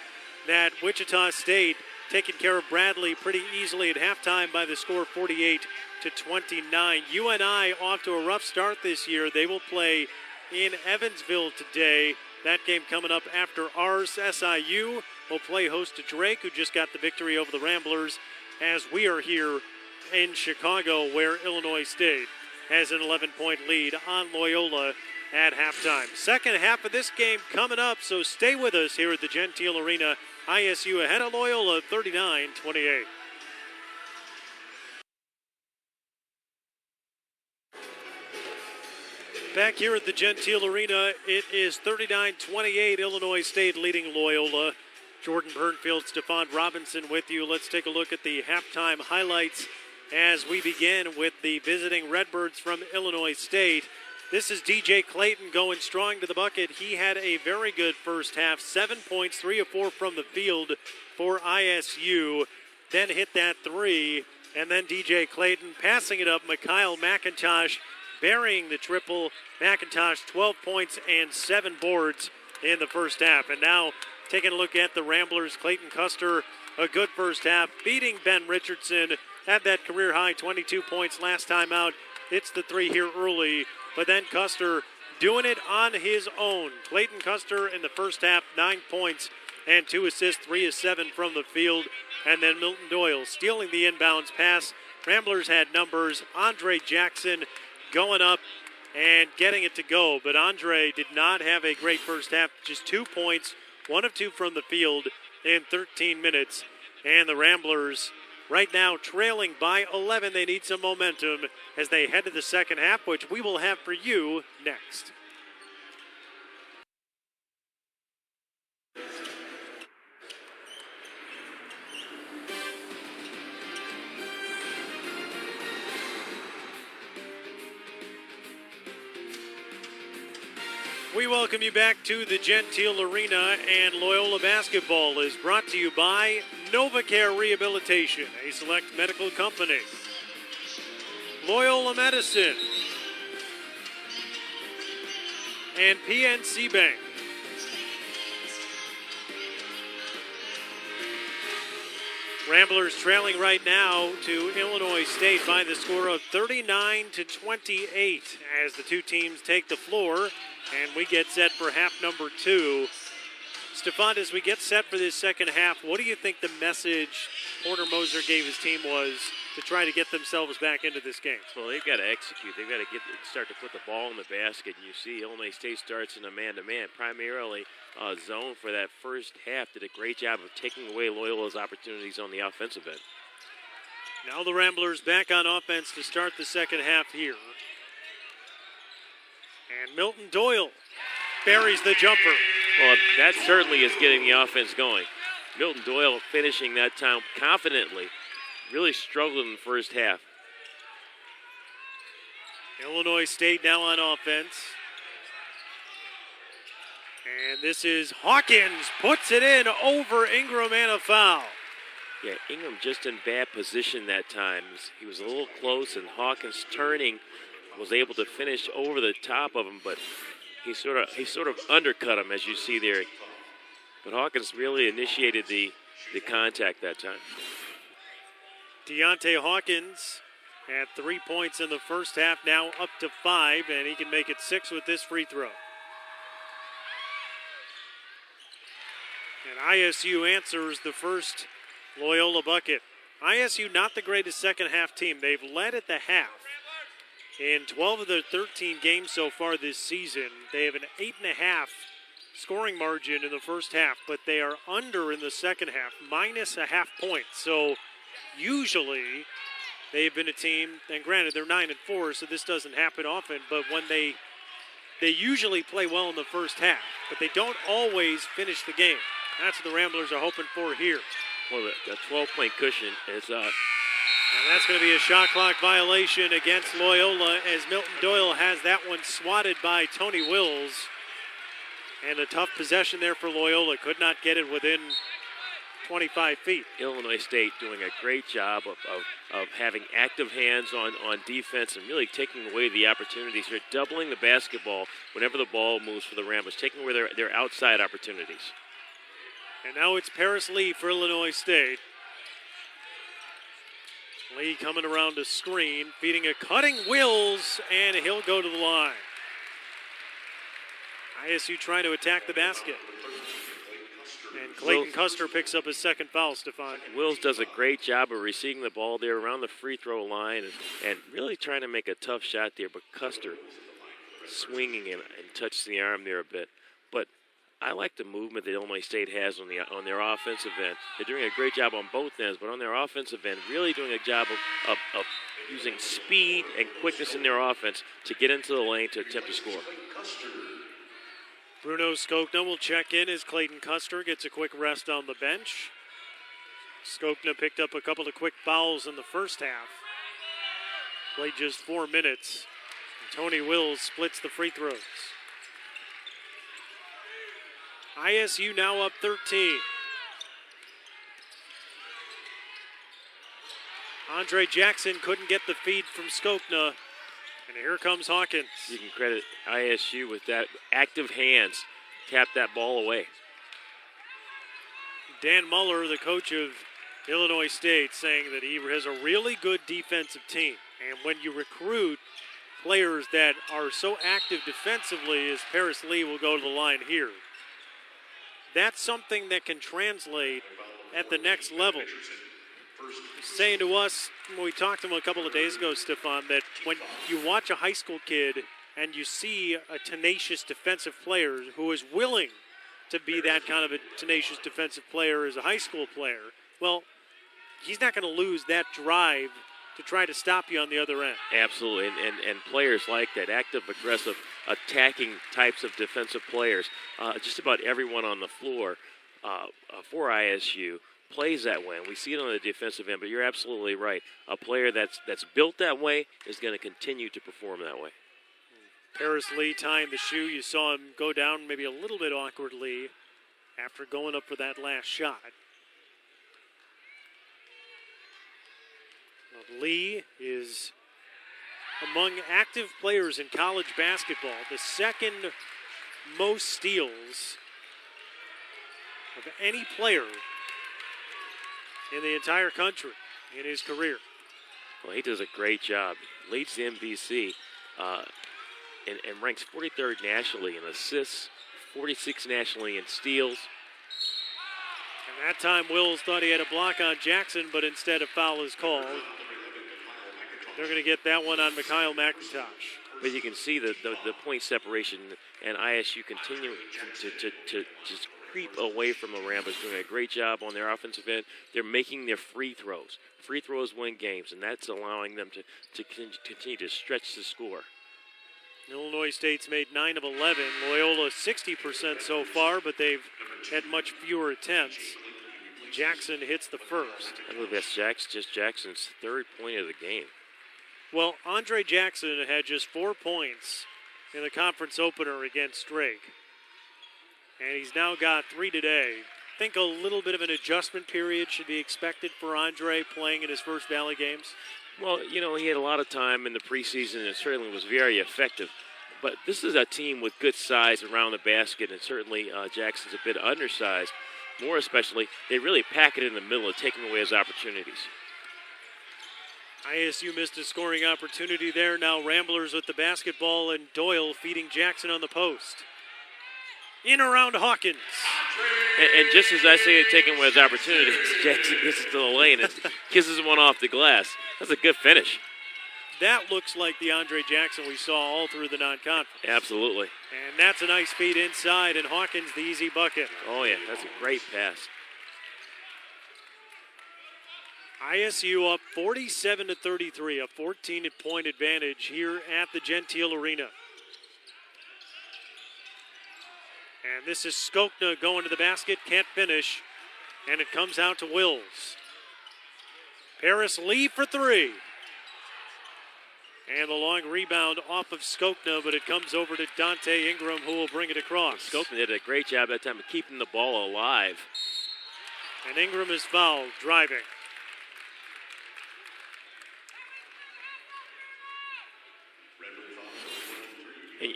that Wichita State taking care of Bradley pretty easily at halftime by the score 48-29. UNI off to a rough start this year. They will play in Evansville today. That game coming up after ours. SIU will play host to Drake, who just got the victory over the Ramblers, as we are here in Chicago, where Illinois State has an 11-point lead on Loyola at halftime. Second half of this game coming up, so stay with us here at the Gentile Arena. ISU ahead of Loyola, 39-28. Back here at the Gentile Arena, it is 39-28, Illinois State leading Loyola. Jordan Burnfield, Stephon Robinson with you. Let's take a look at the halftime highlights as we begin with the visiting Redbirds from Illinois State. This is DJ Clayton going strong to the bucket. He had a very good first half, 7 points, 3 of 4 from the field for ISU. Then hit that three, and then DJ Clayton passing it up. Mikhail McIntosh burying the triple. McIntosh 12 points and 7 boards in the first half. And now taking a look at the Ramblers, Clayton Custer, a good first half, beating Ben Richardson. Had that career high 22 points last time out. Hits the three here early, but then Custer doing it on his own. Clayton Custer in the first half, 9 points and 2 assists, 3 of 7 from the field. And then Milton Doyle stealing the inbounds pass. Ramblers had numbers. Andre Jackson going up and getting it to go, but Andre did not have a great first half. Just 2 points, 1 of 2 from the field in 13 minutes. And the Ramblers right now trailing by 11. They need some momentum as they head to the second half, which we will have for you next. We welcome you back to the Gentile Arena, and Loyola basketball is brought to you by NovaCare Rehabilitation, a select medical company, Loyola Medicine, and PNC Bank. Ramblers trailing right now to Illinois State by the score of 39-28 as the two teams take the floor. And we get set for half number 2. Stephon, as we get set for this second half, what do you think the message Porter Moser gave his team was to try to get themselves back into this game? Well, they've got to execute. They've got to start to put the ball in the basket. And you see Illinois State starts in a man-to-man, primarily zone for that first half. Did a great job of taking away Loyola's opportunities on the offensive end. Now the Ramblers back on offense to start the second half here. And Milton Doyle buries the jumper. Well, that certainly is getting the offense going. Milton Doyle finishing that time confidently. Really struggled in the first half. Illinois State now on offense. And this is Hawkins, puts it in over Ingram and a foul. Yeah, Ingram just in bad position that time. He was a little close, and Hawkins turning was able to finish over the top of him, but he sort of undercut him, as you see there. But Hawkins really initiated the contact that time. Deontay Hawkins had 3 points in the first half, now up to 5, and he can make it 6 with this free throw. And ISU answers the first Loyola bucket. ISU not the greatest second half team. They've led at the half. In 12 of their 13 games so far this season, they have an 8.5 scoring margin in the first half, but they are under in the second half, minus a half point. So usually they've been a team, and granted they're 9-4, so this doesn't happen often, but when they usually play well in the first half, but they don't always finish the game. That's what the Ramblers are hoping for here. Well, the 12-point cushion is and that's going to be a shot clock violation against Loyola as Milton Doyle has that one swatted by Tony Wills. And a tough possession there for Loyola. Could not get it within 25 feet. Illinois State doing a great job of having active hands on defense and really taking away the opportunities. They're doubling the basketball whenever the ball moves for the Ramblers, taking away their outside opportunities. And now it's Paris Lee for Illinois State. Lee coming around a screen, feeding a cutting Wills, and he'll go to the line. ISU trying to attack the basket. And Clayton Custer picks up his second foul, Stefan. Wills does a great job of receiving the ball there around the free throw line and really trying to make a tough shot there, but Custer swinging and touching the arm there a bit. But I like the movement that Illinois State has on their offensive end. They're doing a great job on both ends, but on their offensive end, really doing a job of using speed and quickness in their offense to get into the lane to attempt to score. Bruno Skokna will check in as Clayton Custer gets a quick rest on the bench. Skokna picked up a couple of quick fouls in the first half. Played just 4 minutes. And Tony Wills splits the free throws. ISU now up 13. Andre Jackson couldn't get the feed from Skokna. And here comes Hawkins. You can credit ISU with that active hands. Tap that ball away. Dan Muller, the coach of Illinois State, saying that he has a really good defensive team. And when you recruit players that are so active defensively as Paris Lee will go to the line here, that's something that can translate at the next level. He's saying to us, when we talked to him a couple of days ago, Stefan, that when you watch a high school kid and you see a tenacious defensive player who is willing to be that kind of a tenacious defensive player as a high school player, well, he's not going to lose that drive to try to stop you on the other end. Absolutely, and players like that, active, aggressive, attacking types of defensive players, just about everyone on the floor for ISU plays that way, and we see it on the defensive end, but you're absolutely right. A player that's built that way is going to continue to perform that way. Paris Lee tying the shoe. You saw him go down maybe a little bit awkwardly after going up for that last shot. Well, Lee is among active players in college basketball, the second most steals of any player in the entire country in his career. Well, he does a great job. Leads the MVC and ranks 43rd nationally in assists, 46th nationally in steals. And that time Wills thought he had a block on Jackson, but instead a foul is called. They're going to get that one on Mikhail McIntosh. But you can see the point separation and ISU continuing to just creep away from the Ramblers, doing a great job on their offensive end. They're making their free throws. Free throws win games, and that's allowing them to continue to stretch the score. Illinois State's made 9 of 11. Loyola 60% so far, but they've had much fewer attempts. Jackson hits the first. I believe that's Jackson's third point of the game. Well, Andre Jackson had just 4 points in the conference opener against Drake. And he's now got 3 today. I think a little bit of an adjustment period should be expected for Andre playing in his first Valley games. Well, you know, he had a lot of time in the preseason and certainly was very effective. But this is a team with good size around the basket, and certainly Jackson's a bit undersized. More especially, they really pack it in the middle of taking away his opportunities. ISU missed a scoring opportunity there. Now Ramblers with the basketball, and Doyle feeding Jackson on the post. In around Hawkins. And just as I say taking away his opportunities, Jackson gets it to the lane and kisses one off the glass. That's a good finish. that looks like the Andre Jackson we saw all through the non-conference. Absolutely. And that's a nice feed inside, and Hawkins the easy bucket. Oh, yeah, that's a great pass. ISU up 47-33, a 14-point advantage here at the Gentile Arena. And this is Skokna going to the basket, can't finish, and it comes out to Wills. Paris Lee for three. And the long rebound off of Skokna, but it comes over to Dante Ingram, who will bring it across. Skokna did a great job that time of keeping the ball alive. And Ingram is fouled, driving.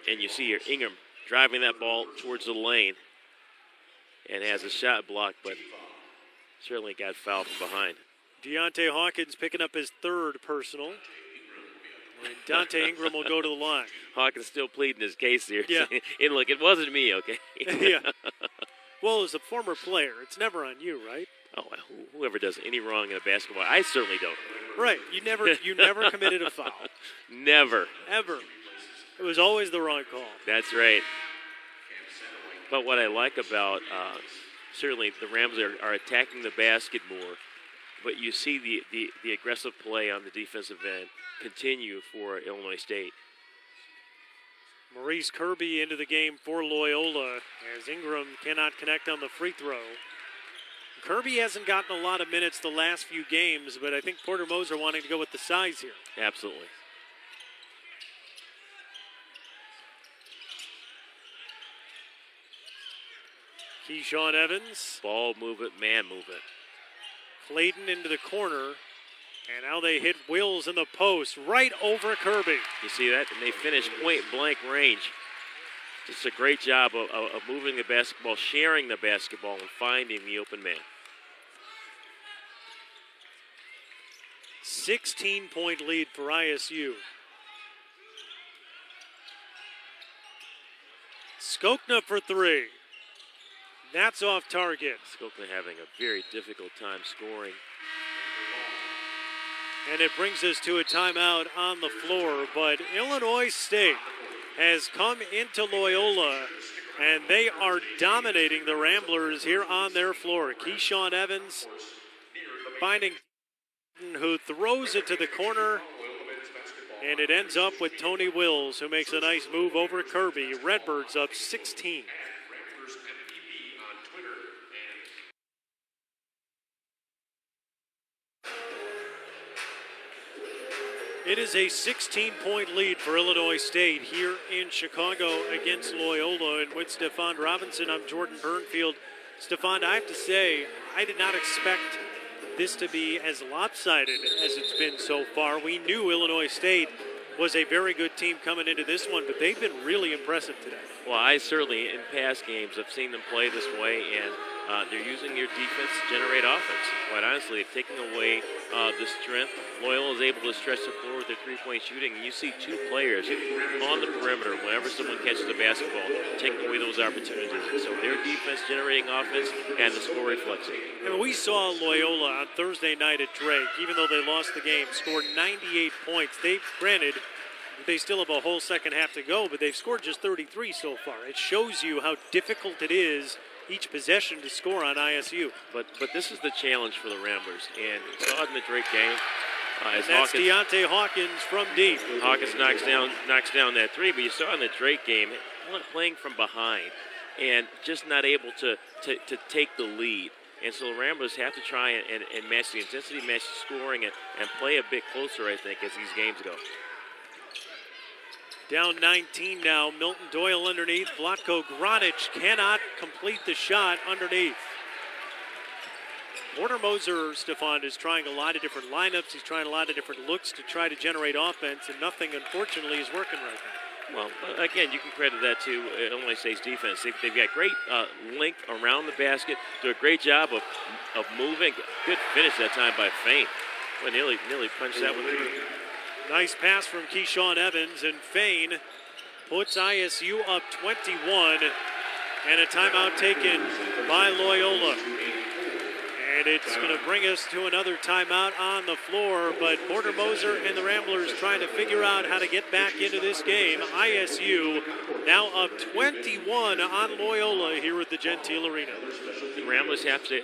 And you see here Ingram driving that ball towards the lane and has a shot blocked, but certainly got fouled from behind. Deontay Hawkins picking up his third personal. And Dante Ingram will go to the line. Hawkins still pleading his case here. Yeah. And look, it wasn't me, okay? Yeah. Well, as a former player, it's never on you, right? Oh, whoever does any wrong in a basketball, I certainly don't. Right. You never committed a foul. Never. Ever. It was always the wrong call. That's right. But what I like about, certainly the Rams are attacking the basket more, but you see the aggressive play on the defensive end continue for Illinois State. Maurice Kirby into the game for Loyola as Ingram cannot connect on the free throw. Kirby hasn't gotten a lot of minutes the last few games, but I think Porter Moser wanting to go with the size here. Absolutely. Keyshawn Evans. Ball movement, man movement. Clayton into the corner. And now they hit Wills in the post right over Kirby. You see that? And they finish point blank range. Just a great job of moving the basketball, sharing the basketball, and finding the open man. 16-point lead for ISU. Skokna for three. That's off target. Skokna having a very difficult time scoring. And it brings us to a timeout on the floor, but Illinois State has come into Loyola, and they are dominating the Ramblers here on their floor. Keyshawn Evans finding who throws it to the corner, and it ends up with Tony Wills, who makes a nice move over Kirby. Redbirds up 16. It is a 16-point lead for Illinois State here in Chicago against Loyola. And with Stephon Robinson, I'm Jordan Burnfield. Stephon, I have to say, I did not expect this to be as lopsided as it's been so far. We knew Illinois State was a very good team coming into this one, but they've been really impressive today. Well, I certainly, in past games, have seen them play this way, and they're using their defense to generate offense. Quite honestly, taking away the strength, Loyola is able to stretch the floor with their three-point shooting, and you see two players on the perimeter whenever someone catches the basketball, taking away those opportunities. So their defense generating offense, and the score reflects it. And we saw Loyola on Thursday night at Drake, even though they lost the game, scored 98 points. Granted, they still have a whole second half to go, but they've scored just 33 so far. It shows you how difficult it is each possession to score on ISU. But this is the challenge for the Ramblers, and you saw it in the Drake game. And that's Deontay Hawkins from deep. Hawkins knocks down that three, but you saw in the Drake game playing from behind and just not able to take the lead. And so the Ramblers have to try and match the intensity, match the scoring, and play a bit closer, I think, as these games go. Down 19 now. Milton Doyle underneath. Vlatko Granic cannot complete the shot underneath. Porter Moser, Stephon, is trying a lot of different lineups. He's trying a lot of different looks to try to generate offense, and nothing, unfortunately, is working right now. Well, again, you can credit that to Illinois State's defense. They've got great length around the basket. Do a great job of moving. Good finish that time by Fain. Well, nearly punched that one through. Nice pass from Keyshawn Evans, and Fain puts ISU up 21, and a timeout taken by Loyola. And it's going to bring us to another timeout on the floor, but Porter Moser and the Ramblers trying to figure out how to get back into this game. ISU now up 21 on Loyola here at the Gentile Arena. The Ramblers have to.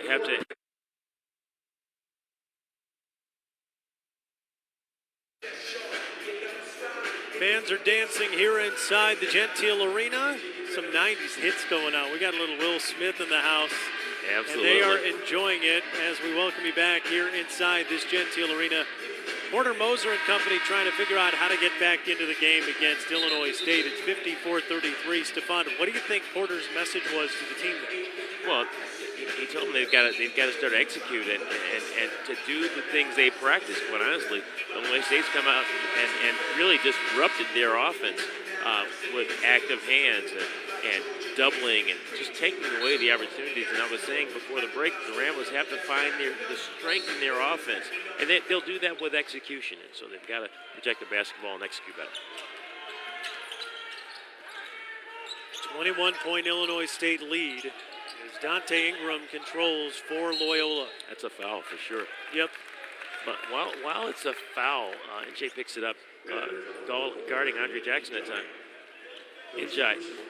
Fans are dancing here inside the Gentile Arena. Some 90s hits going on. We got a little Will Smith in the house. Absolutely. And they are enjoying it as we welcome you back here inside this Gentile Arena. Porter Moser and company trying to figure out how to get back into the game against Illinois State. It's 54-33. Stefan, what do you think Porter's message was to the team? Well, he told them they've got to start executing and to do the things they practice. Quite honestly, Illinois State's come out and really disrupted their offense with active hands and doubling and just taking away the opportunities. And I was saying before the break, the Ramblers have to find the strength in their offense, and they'll do that with execution. And so they've got to protect the basketball and execute better. 21-point Illinois State lead as Dante Ingram controls for Loyola. That's a foul for sure. Yep. But while it's a foul, NJ picks it up, guarding Andre Jackson at the time.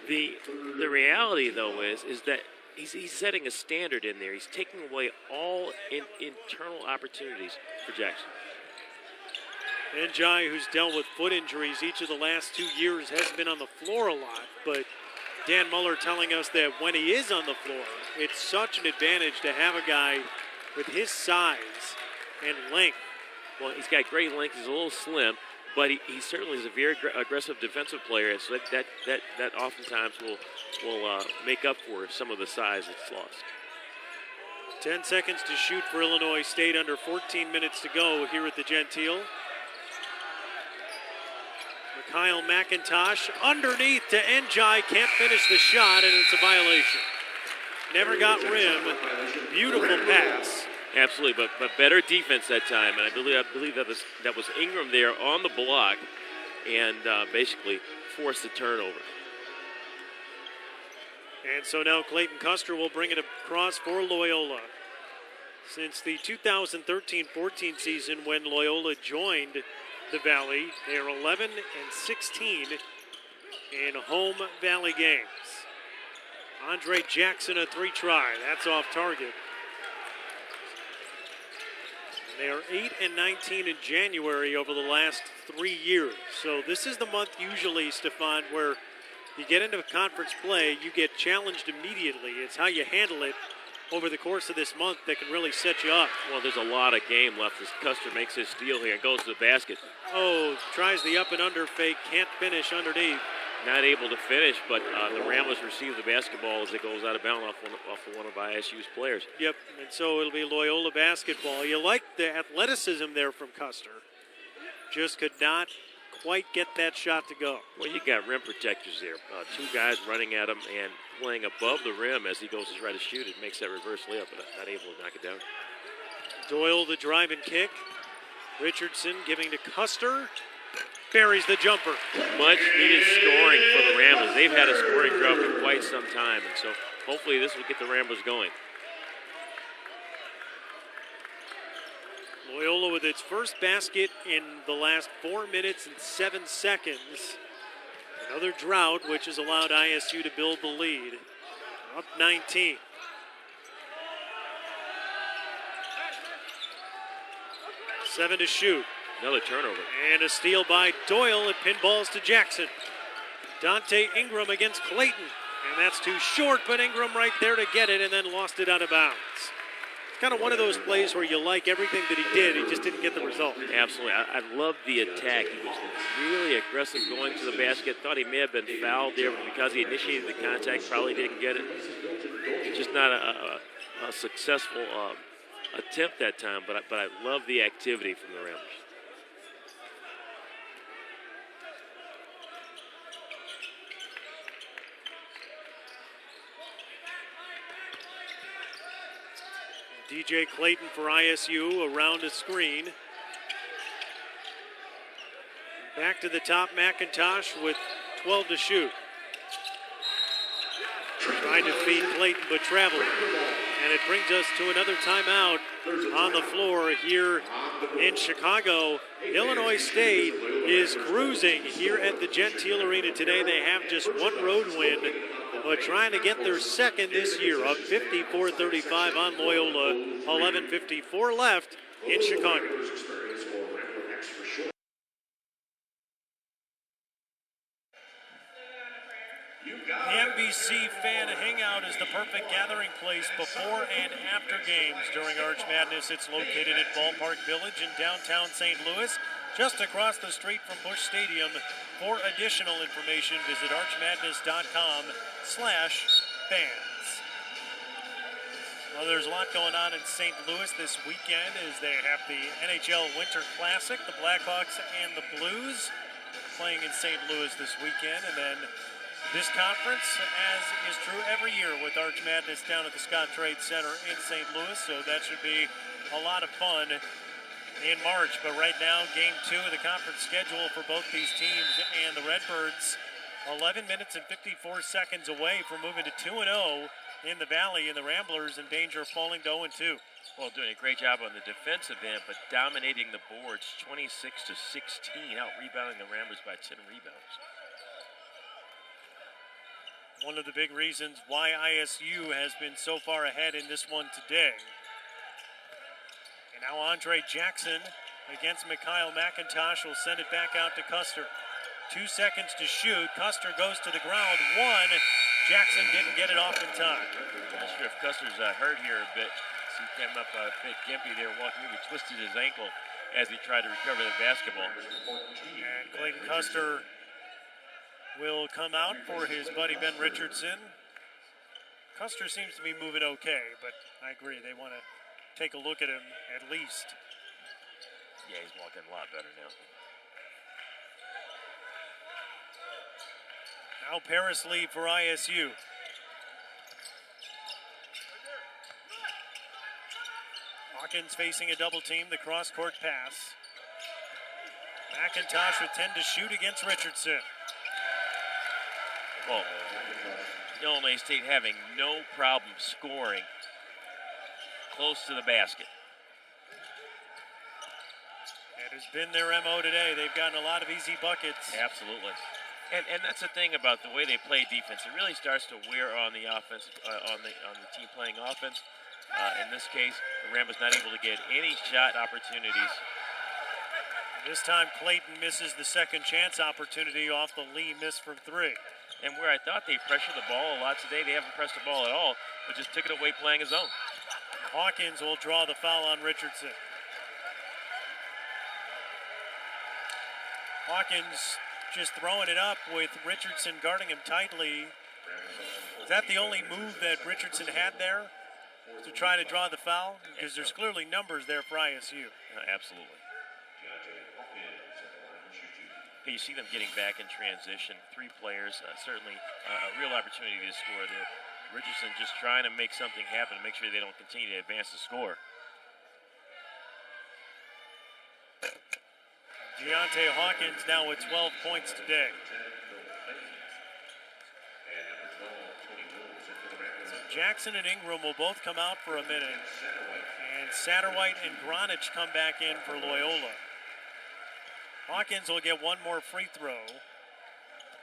The reality, though, is that he's setting a standard in there. He's taking away all internal opportunities for Jackson. Njai, who's dealt with foot injuries each of the last 2 years, has been on the floor a lot, but Dan Muller telling us that when he is on the floor, it's such an advantage to have a guy with his size and length. Well, he's got great length. He's a little slim, but he certainly is a very aggressive defensive player. So that oftentimes will make up for some of the size that's lost. 10 seconds to shoot for Illinois State, under 14 minutes to go here at the Gentile. Kyle McIntosh underneath to Njai, can't finish the shot, and it's a violation. Never got rim. Beautiful pass. Absolutely, but better defense that time, and I believe that was Ingram there on the block, and basically forced the turnover. And so now Clayton Custer will bring it across for Loyola. Since the 2013-14 season, when Loyola joined the Valley, they are 11-16 in home Valley games. Andre Jackson, a 3-try. That's off target. They are 8-19 in January over the last 3 years. So this is the month usually, Stefan, where you get into conference play, you get challenged immediately. It's how you handle it over the course of this month that can really set you up. Well, there's a lot of game left as Custer makes his steal here and goes to the basket. Oh, tries the up and under fake, can't finish underneath. Not able to finish, but the Ramblers receive the basketball as it goes out of bounds off of one of ISU's players. Yep, and so it'll be Loyola basketball. You like the athleticism there from Custer. Just could not quite get that shot to go. Well, you got rim protectors there. Two guys running at him and playing above the rim as he goes to try to shoot it. Makes that reverse layup, but not able to knock it down. Doyle the drive and kick. Richardson giving to Custer. Buries the jumper. Much needed scoring for the Ramblers. They've had a scoring drought for quite some time, and so hopefully this will get the Ramblers going. Loyola with its first basket in the last 4 minutes and 7 seconds. Another drought, which has allowed ISU to build the lead. Up 19. Seven to shoot. Another turnover. And a steal by Doyle. It pinballs to Jackson. Dante Ingram against Clayton. And that's too short, but Ingram right there to get it and then lost it out of bounds. It's kind of one of those plays where you like everything that he did. He just didn't get the result. Absolutely. I love the attack. He was really aggressive going to the basket. Thought he may have been fouled there, but because he initiated the contact, probably didn't get it. Just not a successful attempt that time, but I love the activity from the Ramblers. DJ Clayton for ISU around a screen. Back to the top, McIntosh with 12 to shoot. Trying to feed Clayton, but traveling. And it brings us to another timeout on the floor here in Chicago. Illinois State is cruising here at the Gentile Arena today. They have just one road win, but trying to get their second this year, up 54-35 on Loyola. 11:54 left in Chicago. The NBC Fan Hangout is the perfect gathering place before and after games during Arch Madness. It's located at Ballpark Village in downtown St. Louis, just across the street from Busch Stadium. For additional information, visit archmadness.com/fans. Well, there's a lot going on in St. Louis this weekend as they have the NHL Winter Classic, the Blackhawks and the Blues playing in St. Louis this weekend, and then this conference, as is true every year with Arch Madness down at the Scott Trade Center in St. Louis, so that should be a lot of fun in March. But right now, game 2 of the conference schedule for both these teams, and the Redbirds 11 minutes and 54 seconds away from moving to 2-0 in the Valley, and the Ramblers in danger of falling to 0-2. Well, doing a great job on the defensive end, but dominating the boards 26-16, out-rebounding the Ramblers by 10 rebounds. One of the big reasons why ISU has been so far ahead in this one today. And now Andre Jackson against Mikhail McIntosh will send it back out to Custer. 2 seconds to shoot. Custer goes to the ground. 1. Jackson didn't get it off in time. Not sure if Custer's hurt here a bit. So he came up a bit gimpy there, walking over, twisted his ankle as he tried to recover the basketball. And Clayton Custer will come out for his buddy Ben Richardson. Custer seems to be moving okay, but I agree. They want to take a look at him at least. Yeah, he's walking a lot better now. Now Paris lead for ISU. Hawkins facing a double team, the cross-court pass. McIntosh with 10 to shoot against Richardson. Well, Illinois State having no problem scoring close to the basket. It has been their MO today. They've gotten a lot of easy buckets. Absolutely. And that's the thing about the way they play defense. It really starts to wear on the offense, on the team playing offense. In this case, the Ramblers not able to get any shot opportunities. This time Clayton misses the second chance opportunity off the Lee miss from 3. And where I thought they pressured the ball a lot today, they haven't pressed the ball at all, but just took it away playing his own. Hawkins will draw the foul on Richardson. Hawkins just throwing it up with Richardson guarding him tightly. Is that the only move that Richardson had there to try to draw the foul? Because there's clearly numbers there for ISU. Absolutely. You see them getting back in transition. 3 players, certainly a real opportunity to score there. Richardson just trying to make something happen to make sure they don't continue to advance the score. Deontay Hawkins now with 12 points today. So Jackson and Ingram will both come out for a minute. And Satterwhite and Gronich come back in for Loyola. Hawkins will get one more free throw.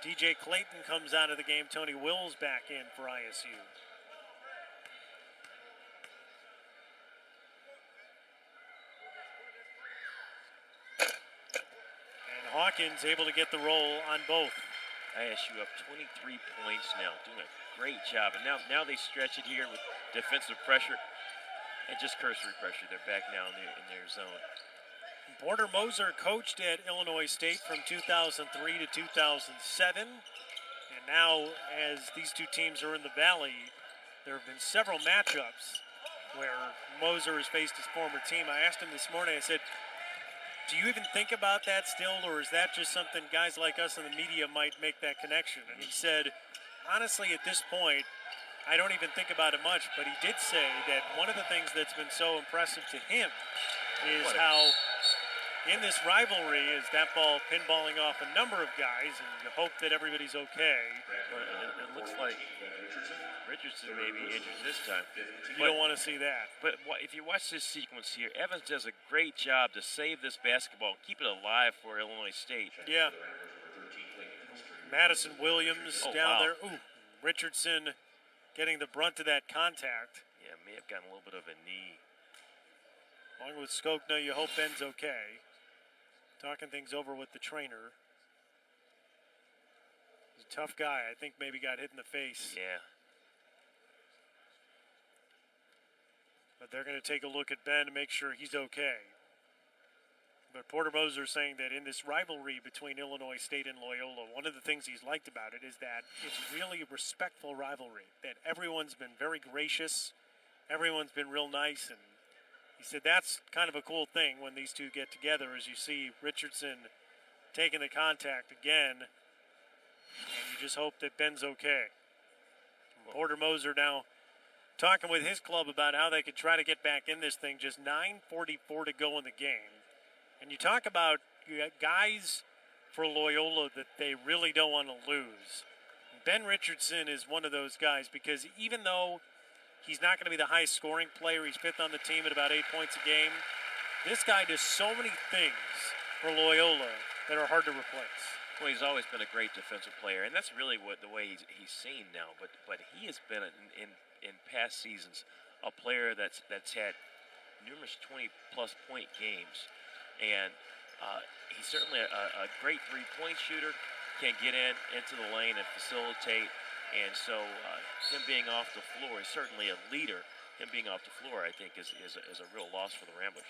DJ Clayton comes out of the game. Tony Wills back in for ISU. And Hawkins able to get the roll on both. ISU up 23 points now, doing a great job. And now they stretch it here with defensive pressure and just cursory pressure. They're back now in their zone. Porter Moser coached at Illinois State from 2003 to 2007. And now, as these two teams are in the Valley, there have been several matchups where Moser has faced his former team. I asked him this morning, I said, do you even think about that still, or is that just something guys like us in the media might make that connection? And he said, honestly, at this point, I don't even think about it much, but he did say that one of the things that's been so impressive to him is how in this rivalry is that ball pinballing off a number of guys, and you hope that everybody's okay. But it looks like Richardson may be injured this time. You don't want to see that. But if you watch this sequence here, Evans does a great job to save this basketball and keep it alive for Illinois State. Yeah. Madison Williams down there. Ooh, Richardson getting the brunt of that contact. Yeah, may have gotten a little bit of a knee. Along with Skokna, you hope Ben's okay. Talking things over with the trainer. He's a tough guy. I think maybe got hit in the face. Yeah. But they're going to take a look at Ben to make sure he's okay. But Porter Moser saying that in this rivalry between Illinois State and Loyola, one of the things he's liked about it is that it's really a respectful rivalry, that everyone's been very gracious, everyone's been real nice, and he said that's kind of a cool thing when these two get together, as you see Richardson taking the contact again, and you just hope that Ben's okay. Porter Moser now talking with his club about how they could try to get back in this thing, just 9:44 to go in the game. And you talk about guys for Loyola that they really don't want to lose. Ben Richardson is one of those guys because even though he's not going to be the highest scoring player, he's fifth on the team at about 8 points a game, this guy does so many things for Loyola that are hard to replace. Well, he's always been a great defensive player, and that's really what the way he's seen now. But he has been in past seasons a player that's had numerous 20-plus point games. And he's certainly a great three-point shooter, can get into the lane and facilitate. And so him being off the floor is certainly a leader. Him being off the floor, I think, is a real loss for the Ramblers.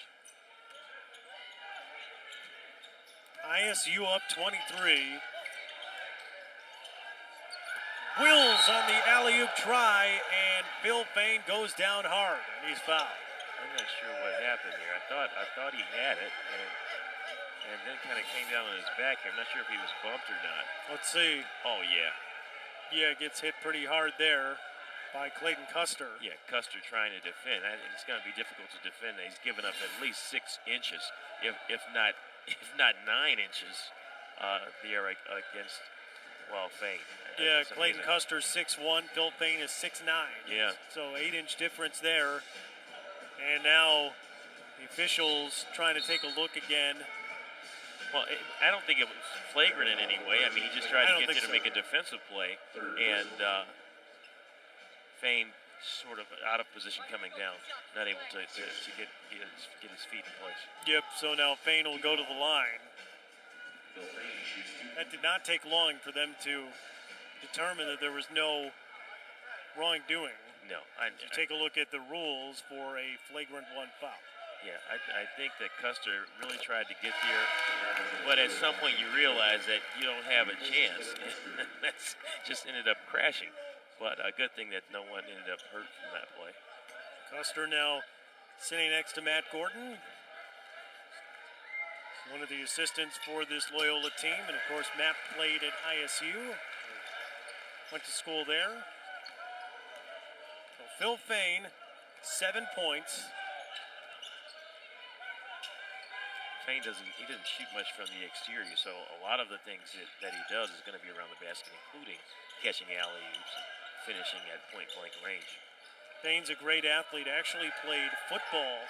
ISU up 23. Wills on the alley-oop try, and Phil Fain goes down hard, and he's fouled. I'm not sure what happened here. I thought he had it, and then kind of came down on his back. I'm not sure if he was bumped or not. Let's see. Oh, yeah. Yeah, gets hit pretty hard there by Clayton Custer. Yeah, Custer trying to defend. It's going to be difficult to defend. He's given up at least 6 inches, if not 9 inches, there against Fain. Yeah, Clayton Custer 6'1", Phil Fain is 6'9". Yeah. So 8-inch difference there. And now the officials trying to take a look again. Well, I don't think it was flagrant in any way. I mean, he just tried to get you to make a defensive play, and Fain sort of out of position coming down, not able to get his feet in place. Yep, so now Fain will go to the line. That did not take long for them to determine that there was no wrongdoing. No. You take a look at the rules for a flagrant 1 foul. Yeah, I think that Custer really tried to get there, but at some point you realize that you don't have a chance. That's just ended up crashing. But a good thing that no one ended up hurt from that play. Custer now sitting next to Matt Gordon, one of the assistants for this Loyola team. And, of course, Matt played at ISU, went to school there. So Phil Fain, 7 points. Fain doesn't shoot much from the exterior, so a lot of the things that he does is going to be around the basket, including catching alley-oops and finishing at point-blank range. Fain's a great athlete, actually played football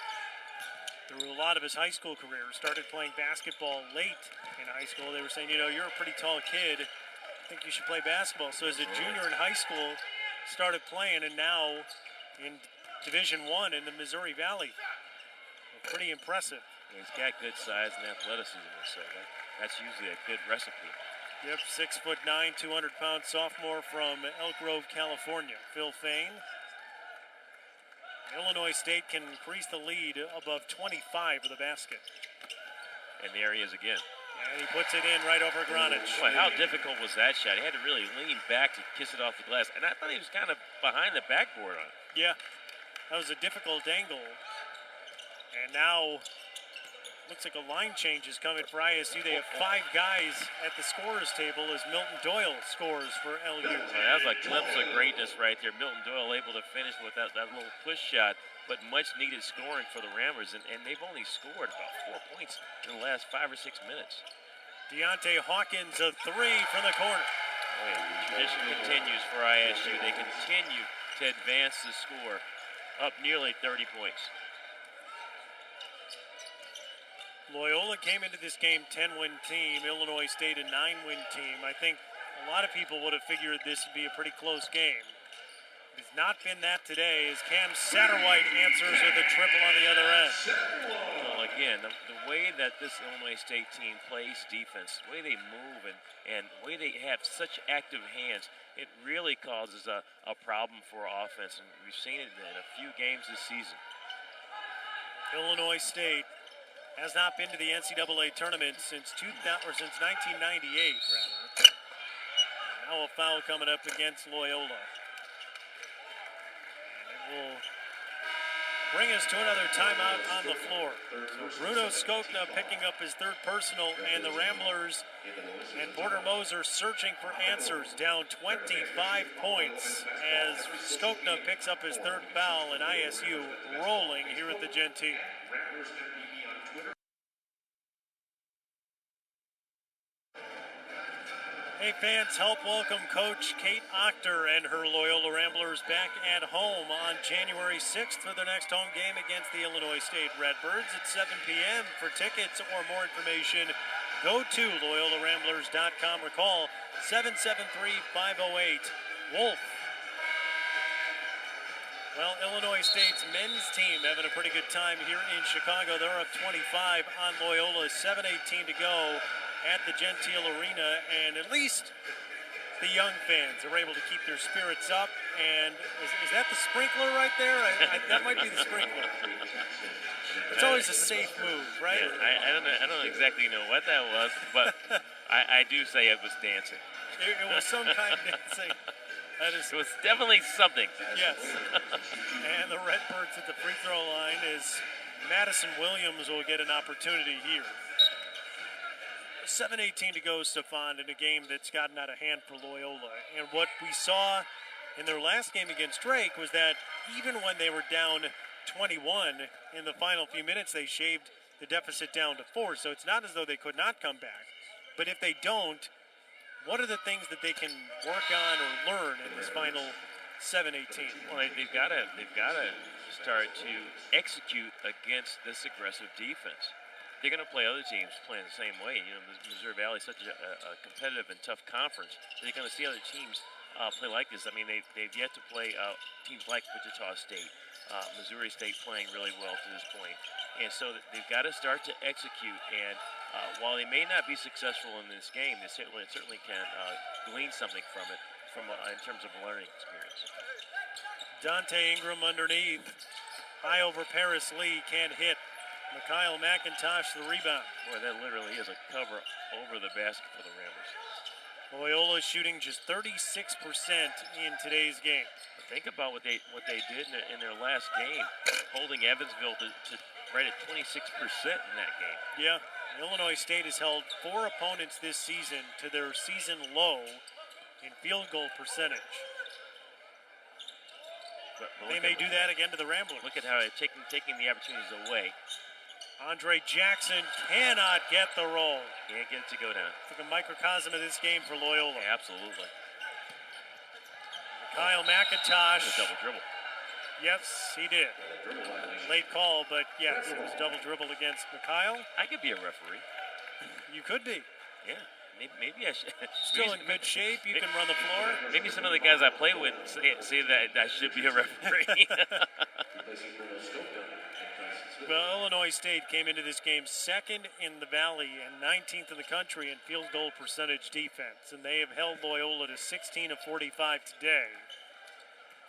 through a lot of his high school career. Started playing basketball late in high school. They were saying, you're a pretty tall kid. I think you should play basketball. So as a junior in high school, started playing, and now in Division I in the Missouri Valley. Pretty impressive. Yeah, he's got good size and athleticism, so that's usually a good recipe. Yep, 6'9", 200-pound sophomore from Elk Grove, California, Phil Fain. Illinois State can increase the lead above 25 of the basket. And there he is again. And he puts it in right over Granich. Boy, how difficult was that shot? He had to really lean back to kiss it off the glass. And I thought he was kind of behind the backboard on it. Yeah, that was a difficult angle. And now, looks like a line change is coming for ISU. They have 5 guys at the scorer's table as Milton Doyle scores for LU. Well, that was a glimpse of greatness right there. Milton Doyle able to finish with that little push shot but much needed scoring for the Ramblers, and they've only scored about 4 points in the last 5 or 6 minutes. Deontay Hawkins, a three from the corner. Oh, yeah. Tradition continues for ISU. They continue to advance the score up nearly 30 points. Loyola came into this game 10-win team. Illinois State a 9-win team. I think a lot of people would have figured this would be a pretty close game. It has not been that today as Cam Satterwhite answers with a triple on the other end. Well, again, the way that this Illinois State team plays defense, the way they move and the way they have such active hands, it really causes a problem for offense, and we've seen it in a few games this season. Illinois State has not been to the NCAA tournament since 1998, rather. Now a foul coming up against Loyola. And it will bring us to another timeout on the floor. So Bruno Skokna picking up his third personal, and the Ramblers and Porter Moser searching for answers, down 25 points as Skokna picks up his third foul, and ISU rolling here at the Gentile. Hey fans, help welcome Coach Kate Ochter and her Loyola Ramblers back at home on January 6th for their next home game against the Illinois State Redbirds at 7 p.m. For tickets or more information, go to LoyolaRamblers.com or call 773-508-WOLF. Well, Illinois State's men's team having a pretty good time here in Chicago. They're up 25 on Loyola, 7:18 to go at the Gentile Arena, and at least the young fans are able to keep their spirits up. And is that the sprinkler right there? That might be the sprinkler. It's always a safe move, right? Yeah, I don't exactly know what that was, but I do say it was dancing. It was some kind of dancing. It was definitely something. Yes. And the Redbirds at the free throw line is Madison Williams will get an opportunity here. 7:18 to go, Stefan, in a game that's gotten out of hand for Loyola. And what we saw in their last game against Drake was that even when they were down 21 in the final few minutes, they shaved the deficit down to 4. So it's not as though they could not come back. But if they don't, what are the things that they can work on or learn in this final 7:18? Well, they've got to start to execute against this aggressive defense. They're going to play other teams playing the same way. You know, Missouri Valley is such a competitive and tough conference. They're going to see other teams play like this. I mean, they've yet to play teams like Wichita State, Missouri State playing really well to this point. And so they've got to start to execute. And while they may not be successful in this game, they certainly can glean something from it in terms of a learning experience. Dante Ingram underneath. High over Paris Lee, can't hit. Mikhail McIntosh the rebound. Boy, that literally is a cover over the basket for the Ramblers. Loyola shooting just 36% in today's game. Think about what they did in their last game, holding Evansville to right at 26% in that game. Yeah, Illinois State has held 4 opponents this season to their season low in field goal percentage. But they may do that again to the Ramblers. Look at how they're taking the opportunities away. Andre Jackson cannot get the roll. Can't get it to go down. It's like a microcosm of this game for Loyola. Yeah, absolutely. Mikhail McIntosh. A double dribble. Yes, he did. Late call, but yes, it was double dribble against Mikhail. I could be a referee. You could be. Yeah. Maybe I should. Still in good shape. You can run the floor. Maybe some of the guys I play with say that I should be a referee. Well, Illinois State came into this game second in the Valley and 19th in the country in field goal percentage defense, and they have held Loyola to 16 of 45 today.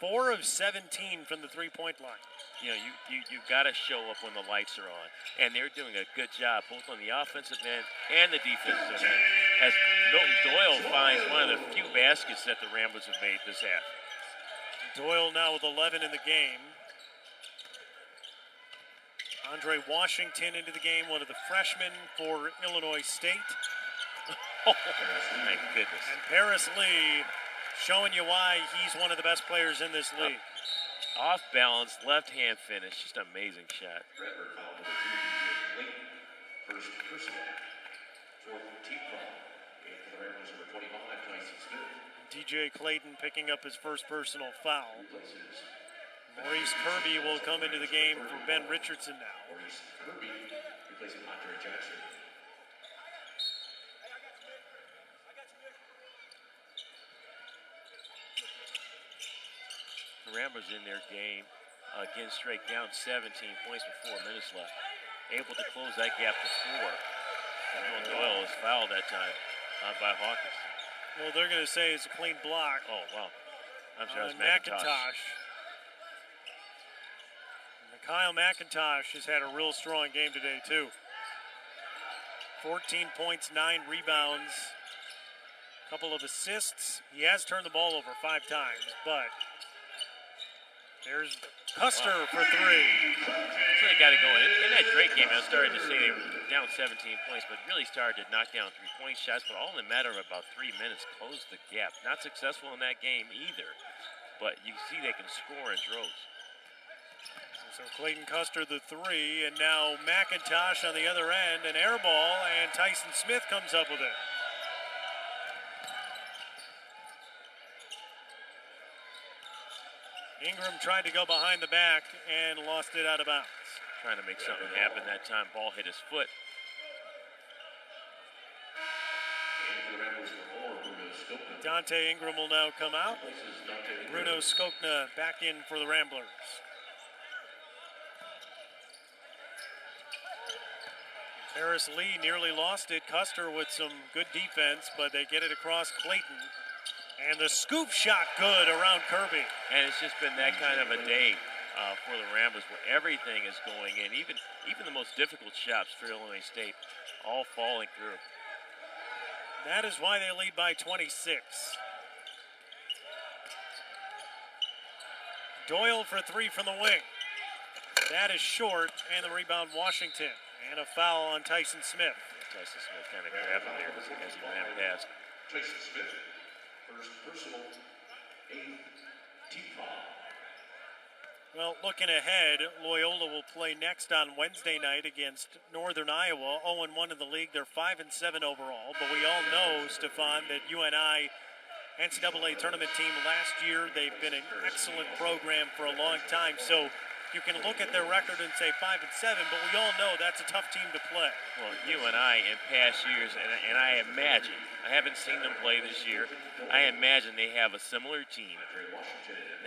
4 of 17 from the three-point line. You know, you've got to show up when the lights are on, and they're doing a good job both on the offensive end and the defensive end. As Milton Doyle finds one of the few baskets that the Ramblers have made this half. Doyle now with 11 in the game. Andre Washington into the game, one of the freshmen for Illinois State. Oh, my goodness. And Paris Lee showing you why he's one of the best players in this league. Off balance, left hand finish. Just an amazing shot. First personal. Fourth team foul. And for the Ramblers, number 25, Tyson Smith. DJ Clayton picking up his first personal foul. Replaces Maurice Kirby will come into the game for Ben Richardson now. Maurice Kirby, replacing Andre Jackson. The Ramblers in their game, again straight down 17 points with 4 minutes left. Able to close that gap to 4. And Doyle was fouled that time by Hawkins. Well, they're going to say it's a clean block. Oh, wow. I'm sorry, it was McIntosh. Kyle McIntosh has had a real strong game today, too. 14 points, 9 rebounds, a couple of assists. He has turned the ball over 5 times, but there's Custer for 3. So they got to go in that Drake game. I started to say they were down 17 points, but really started to knock down 3-point shots. But all in a matter of about 3 minutes, closed the gap. Not successful in that game either, but you see they can score in droves. So Clayton Custer the 3, and now McIntosh on the other end, an air ball, and Tyson Smith comes up with it. Ingram tried to go behind the back and lost it out of bounds. Trying to make something happen that time. Ball hit his foot. Dante Ingram will now come out. Bruno Skokna back in for the Ramblers. Harris Lee nearly lost it. Custer with some good defense, but they get it across Clayton. And the scoop shot good around Kirby. And it's just been that kind of a day for the Ramblers where everything is going in. Even the most difficult shots for Illinois State all falling through. That is why they lead by 26. Doyle for 3 from the wing. That is short, and the rebound Washington. And a foul on Tyson Smith. Tyson Smith kind of grabbed him there as he ran past. Tyson Smith, first personal, 8th team foul. Well, looking ahead, Loyola will play next on Wednesday night against Northern Iowa. 0-1 in the league. They're 5-7 overall. But we all know, Stefan, that UNI NCAA tournament team last year, they've been an excellent program for a long time. So you can look at their record and say 5-7, but we all know that's a tough team to play. Well, UNI in past years, and I imagine, I haven't seen them play this year, I imagine they have a similar team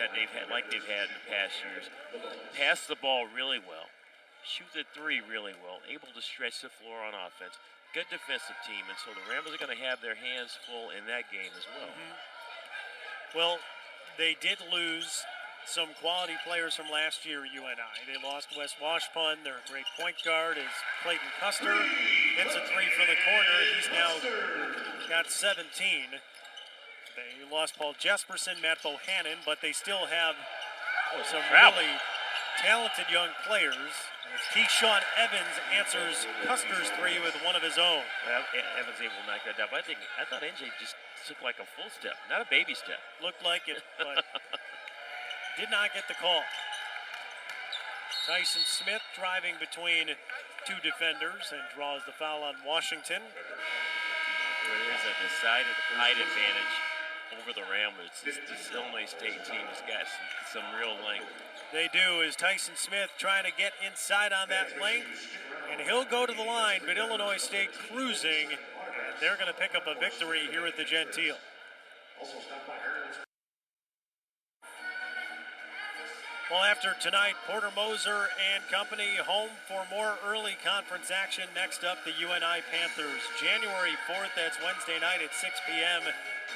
that they've had, like they've had in the past years. Pass the ball really well, shoot the 3 really well, able to stretch the floor on offense. Good defensive team, and so the Ramblers are going to have their hands full in that game as well. Well, they did lose some quality players from last year, UNI. They lost Wes Washpun. Their great point guard is Clayton Custer. Hits a 3 from the corner. He's now got 17. They lost Paul Jesperson, Matt Bohannon, but they still have some really talented young players. As Keyshawn Evans answers Custer's 3 with one of his own. Well, Evans able to knock that down, but I thought NJ just took like a full step, not a baby step. Looked like it, but did not get the call. Tyson Smith driving between 2 defenders and draws the foul on Washington. There's a decided height advantage over the Ramblers. This Illinois State team has got some real length. They do, as Tyson Smith trying to get inside on that length, and he'll go to the line, but Illinois State cruising, and they're going to pick up a victory here at the Gentile. Well, after tonight, Porter Moser and company home for more early conference action. Next up, the UNI Panthers. January 4th, that's Wednesday night at 6 p.m.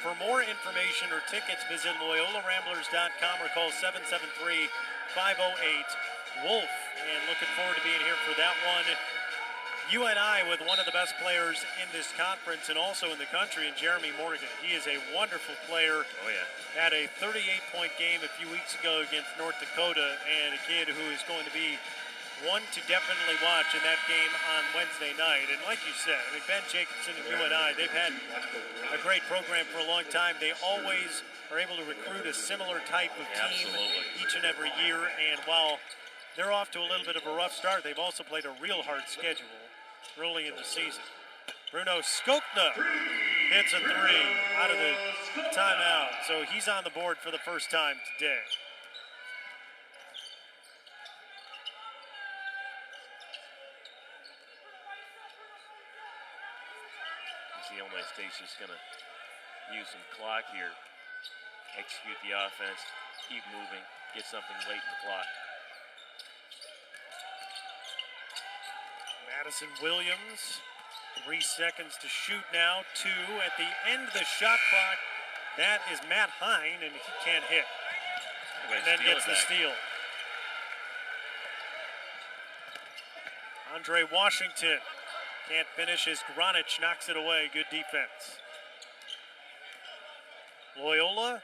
For more information or tickets, visit LoyolaRamblers.com or call 773-508-WOLF. And looking forward to being here for that one. UNI with one of the best players in this conference and also in the country, and Jeremy Morgan. He is a wonderful player. Oh, yeah. Had a 38-point game a few weeks ago against North Dakota, and a kid who is going to be one to definitely watch in that game on Wednesday night. And like you said, I mean, Ben Jacobson and UNI, they've had a great program for a long time. They always are able to recruit a similar type of team each and every year. And while they're off to a little bit of a rough start, they've also played a real hard schedule early in the season. Bruno Skokna hits a three out of the timeout. So he's on the board for the first time today. Illinois State's just going to use some clock here, execute the offense, keep moving, get something late in the clock. Madison Williams, 3 seconds to shoot now, 2 at the end of the shot clock. That is Matt Hine, and he can't hit. And then gets the steal. Andre Washington can't finish as Granich knocks it away. Good defense. Loyola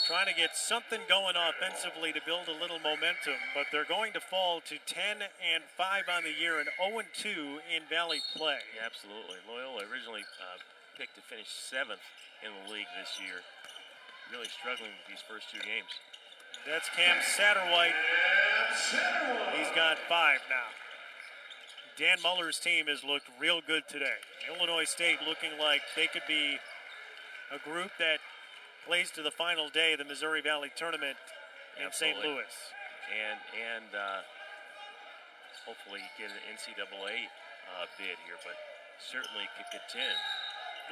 trying to get something going offensively to build a little momentum, but they're going to fall to 10-5 on the year and 0-2 in Valley play. Yeah, absolutely. Loyola originally picked to finish 7th in the league this year. Really struggling with these first 2 games. That's Cam Satterwhite. He's got 5 now. Dan Muller's team has looked real good today. Illinois State looking like they could be a group that plays to the final day of the Missouri Valley Tournament in St. Louis. And hopefully get an NCAA bid here, but certainly could contend.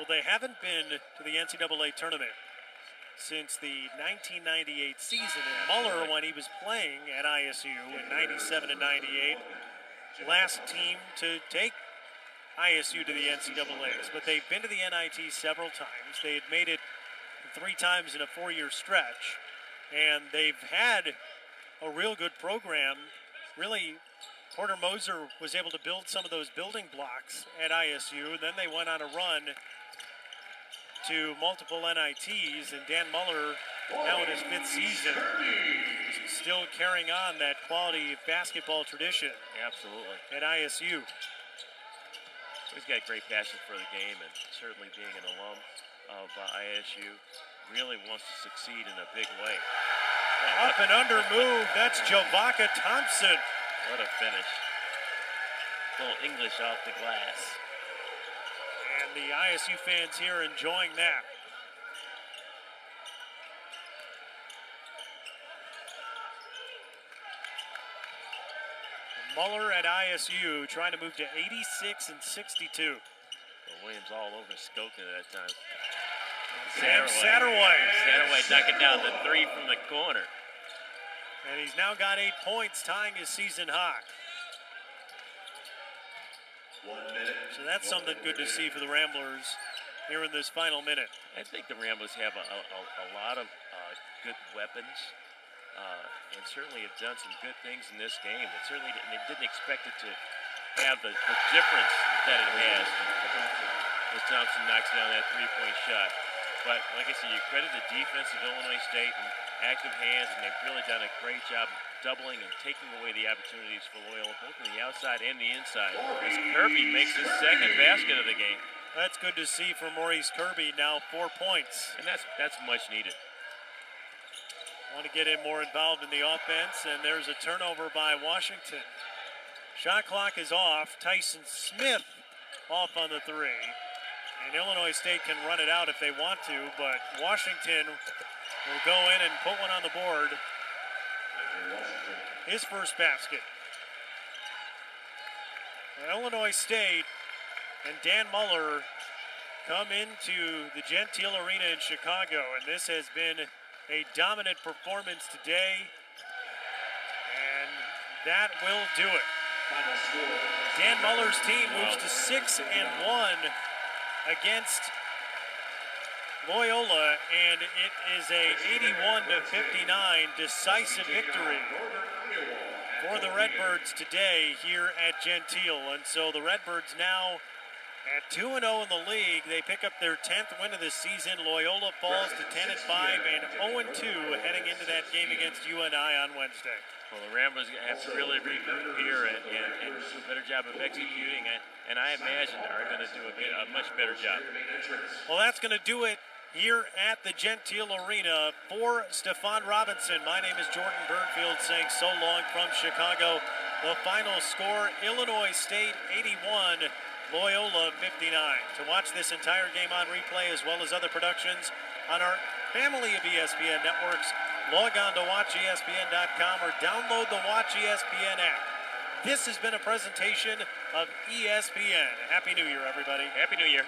Well, they haven't been to the NCAA Tournament since the 1998 season. And Muller, when he was playing at ISU in 97 and 98, last team to take ISU to the NCAAs, but they've been to the NIT several times. They had made it 3 times in a 4-year stretch, and they've had a real good program. Really, Porter Moser was able to build some of those building blocks at ISU, and then they went on a run to multiple NITs, and Dan Muller, now in his 5th season, still carrying on that quality basketball tradition. Absolutely. At ISU. He's got great passion for the game, and certainly being an alum of ISU, really wants to succeed in a big way. Up and under move, that's Javaka Thompson. What a finish. A little English off the glass. And the ISU fans here enjoying that. Muller at ISU trying to move to 86 and 62. Well, Williams all over Skokin at that time. Satterwhite. Satterwhite knocking down the 3 from the corner. And he's now got 8 points, tying his season high. So that's something good to see for the Ramblers here in this final minute. I think the Ramblers have a lot of good weapons. And certainly have done some good things in this game. It certainly didn't expect it to have the difference that it has as Thompson knocks down that 3-point shot. But like I said, you credit the defense of Illinois State and active hands, and they've really done a great job doubling and taking away the opportunities for Loyola, both on the outside and the inside. As Kirby makes his 2nd basket of the game. That's good to see for Maurice Kirby, now 4 points. And that's much needed. Want to get him more involved in the offense, and there's a turnover by Washington. Shot clock is off. Tyson Smith off on the 3. And Illinois State can run it out if they want to, but Washington will go in and put one on the board. His first basket. Illinois State and Dan Muller come into the Gentile Arena in Chicago, and this has been a dominant performance today, and that will do it. Dan Muller's team moves to 6-1 against Loyola, and it is a 81-59 decisive victory for the Redbirds today here at Gentile. And so the Redbirds now At 2-0 in the league, they pick up their 10th win of the season. Loyola falls to 10-5 and 0-2 heading into that game against UNI on Wednesday. Well, the Ramblers have to really regroup here and do a better job of executing, and I imagine are going to do a much better job. Well, that's going to do it here at the Gentile Arena. For Stefan Robinson, my name is Jordan Burnfield saying so long from Chicago. The final score, Illinois State 81, Loyola 59. To watch this entire game on replay as well as other productions on our family of ESPN networks, log on to WatchESPN.com or download the Watch ESPN app. This has been a presentation of ESPN. Happy New Year, everybody. Happy New Year.